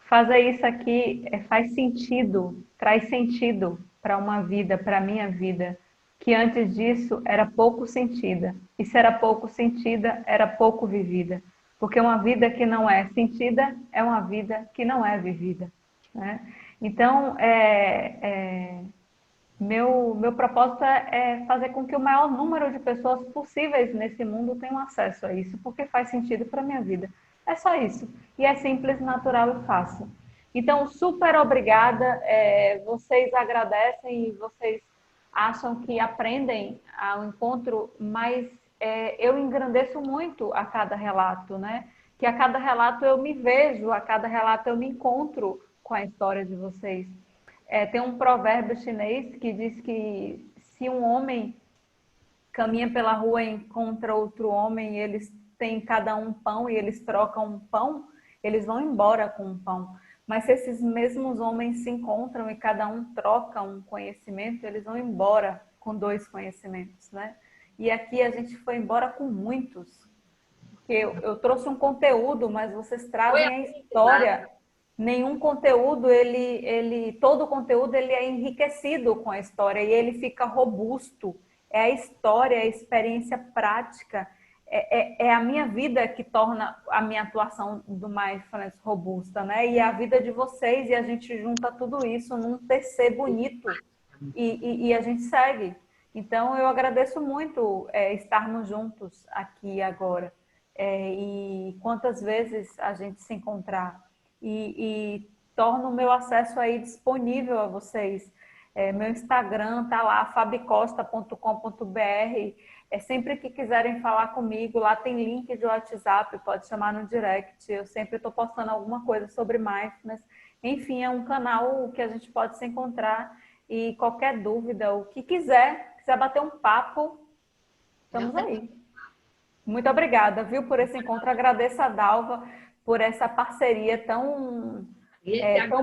Fazer isso aqui faz sentido, traz sentido para uma vida, para a minha vida, que antes disso era pouco sentida. E se era pouco sentida, era pouco vivida. Porque uma vida que não é sentida é uma vida que não é vivida, né? Então, meu propósito é fazer com que o maior número de pessoas possíveis nesse mundo tenham acesso a isso, porque faz sentido para a minha vida. É só isso. E é simples, natural e fácil. Então, super obrigada. Vocês agradecem e vocês acham que aprendem ao encontro, mas eu engrandeço muito a cada relato, né? Que a cada relato eu me vejo, a cada relato eu me encontro com a história de vocês. Tem um provérbio chinês que diz que se um homem caminha pela rua e encontra outro homem, e eles têm cada um pão e eles trocam um pão, eles vão embora com um pão. Mas se esses mesmos homens se encontram e cada um troca um conhecimento, eles vão embora com 2 conhecimentos, né? E aqui a gente foi embora com muitos. Porque eu trouxe um conteúdo, mas vocês trazem a história. Nenhum conteúdo, todo conteúdo ele é enriquecido com a história e ele fica robusto. É a história, é a experiência prática, é a minha vida que torna a minha atuação do Mindfulness robusta, né? E a vida de vocês, e a gente junta tudo isso num TC bonito e a gente segue. Então, eu agradeço muito estarmos juntos aqui agora. E quantas vezes a gente se encontrar e torno o meu acesso aí disponível a vocês. Meu Instagram tá lá, fabicosta.com.br. Sempre que quiserem falar comigo, lá tem link de WhatsApp, pode chamar no direct. Eu sempre estou postando alguma coisa sobre Mindfulness. Enfim, é um canal que a gente pode se encontrar e qualquer dúvida, o que quiser bater um papo, estamos aí. Muito obrigada, viu, por esse encontro. Agradeço a Dalva por essa parceria tão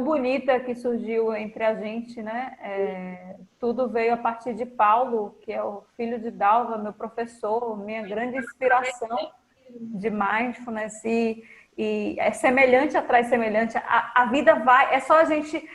bonita que surgiu entre a gente, né? Tudo veio a partir de Paulo, que é o filho de Dalva, meu professor, minha grande inspiração de Mindfulness, e é semelhante atrás semelhante. A vida vai, é só a gente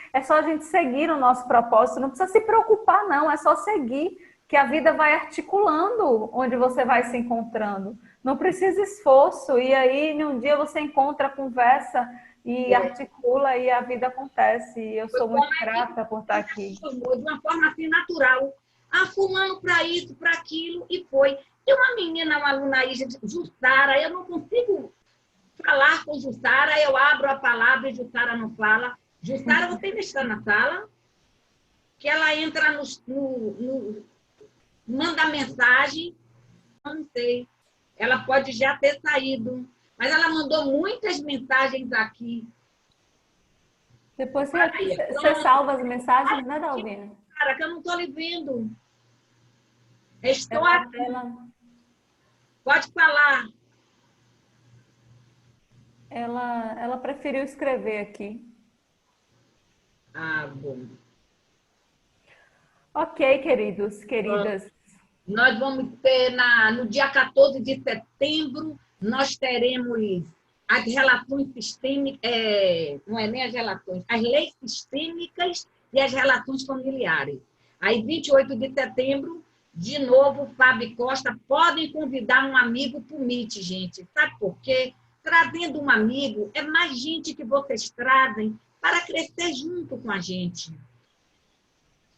seguir o nosso propósito, não precisa se preocupar, não, é só seguir, que a vida vai articulando onde você vai se encontrando. Não precisa esforço, e aí num dia você encontra, conversa e articula e a vida acontece. E eu sou muito grata por estar aqui. De uma forma assim natural. Fulano para isso, para aquilo, e foi. Tem uma menina, uma aluna aí, Jussara, eu não consigo falar com Jussara, eu abro a palavra e Jussara não fala. Jussara, você ainda está na sala? Que ela entra manda mensagem, eu não sei. Ela pode já ter saído, mas ela mandou muitas mensagens aqui. Depois você salva as mensagens, né, Dalvina? Cara, que eu não estou lhe vendo. Estou aqui. Pode falar. Ela preferiu escrever aqui. Bom. Ok, queridos, queridas. Nós vamos ter, no dia 14 de setembro, nós teremos as relações sistêmicas, não é nem as relações, as leis sistêmicas e as relações familiares. Aí, 28 de setembro, de novo, Fábio Costa, podem convidar um amigo para o Meet, gente. Sabe por quê? Trazendo um amigo, é mais gente que vocês trazem para crescer junto com a gente.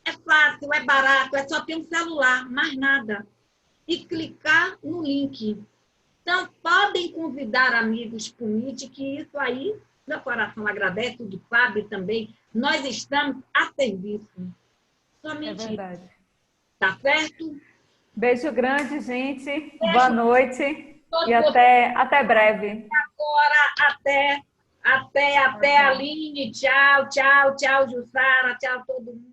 É fácil, é barato, é só ter um celular, mais nada. E clicar no link. Então, podem convidar amigos para o Meet, que isso aí, meu coração agradece, o de Fábio também. Nós estamos a serviço. Somente. É verdade. Tá certo? Beijo grande, gente. Beijo. Boa noite. E até breve. Agora, até Aline. Tchau, Jussara. Tchau, todo mundo.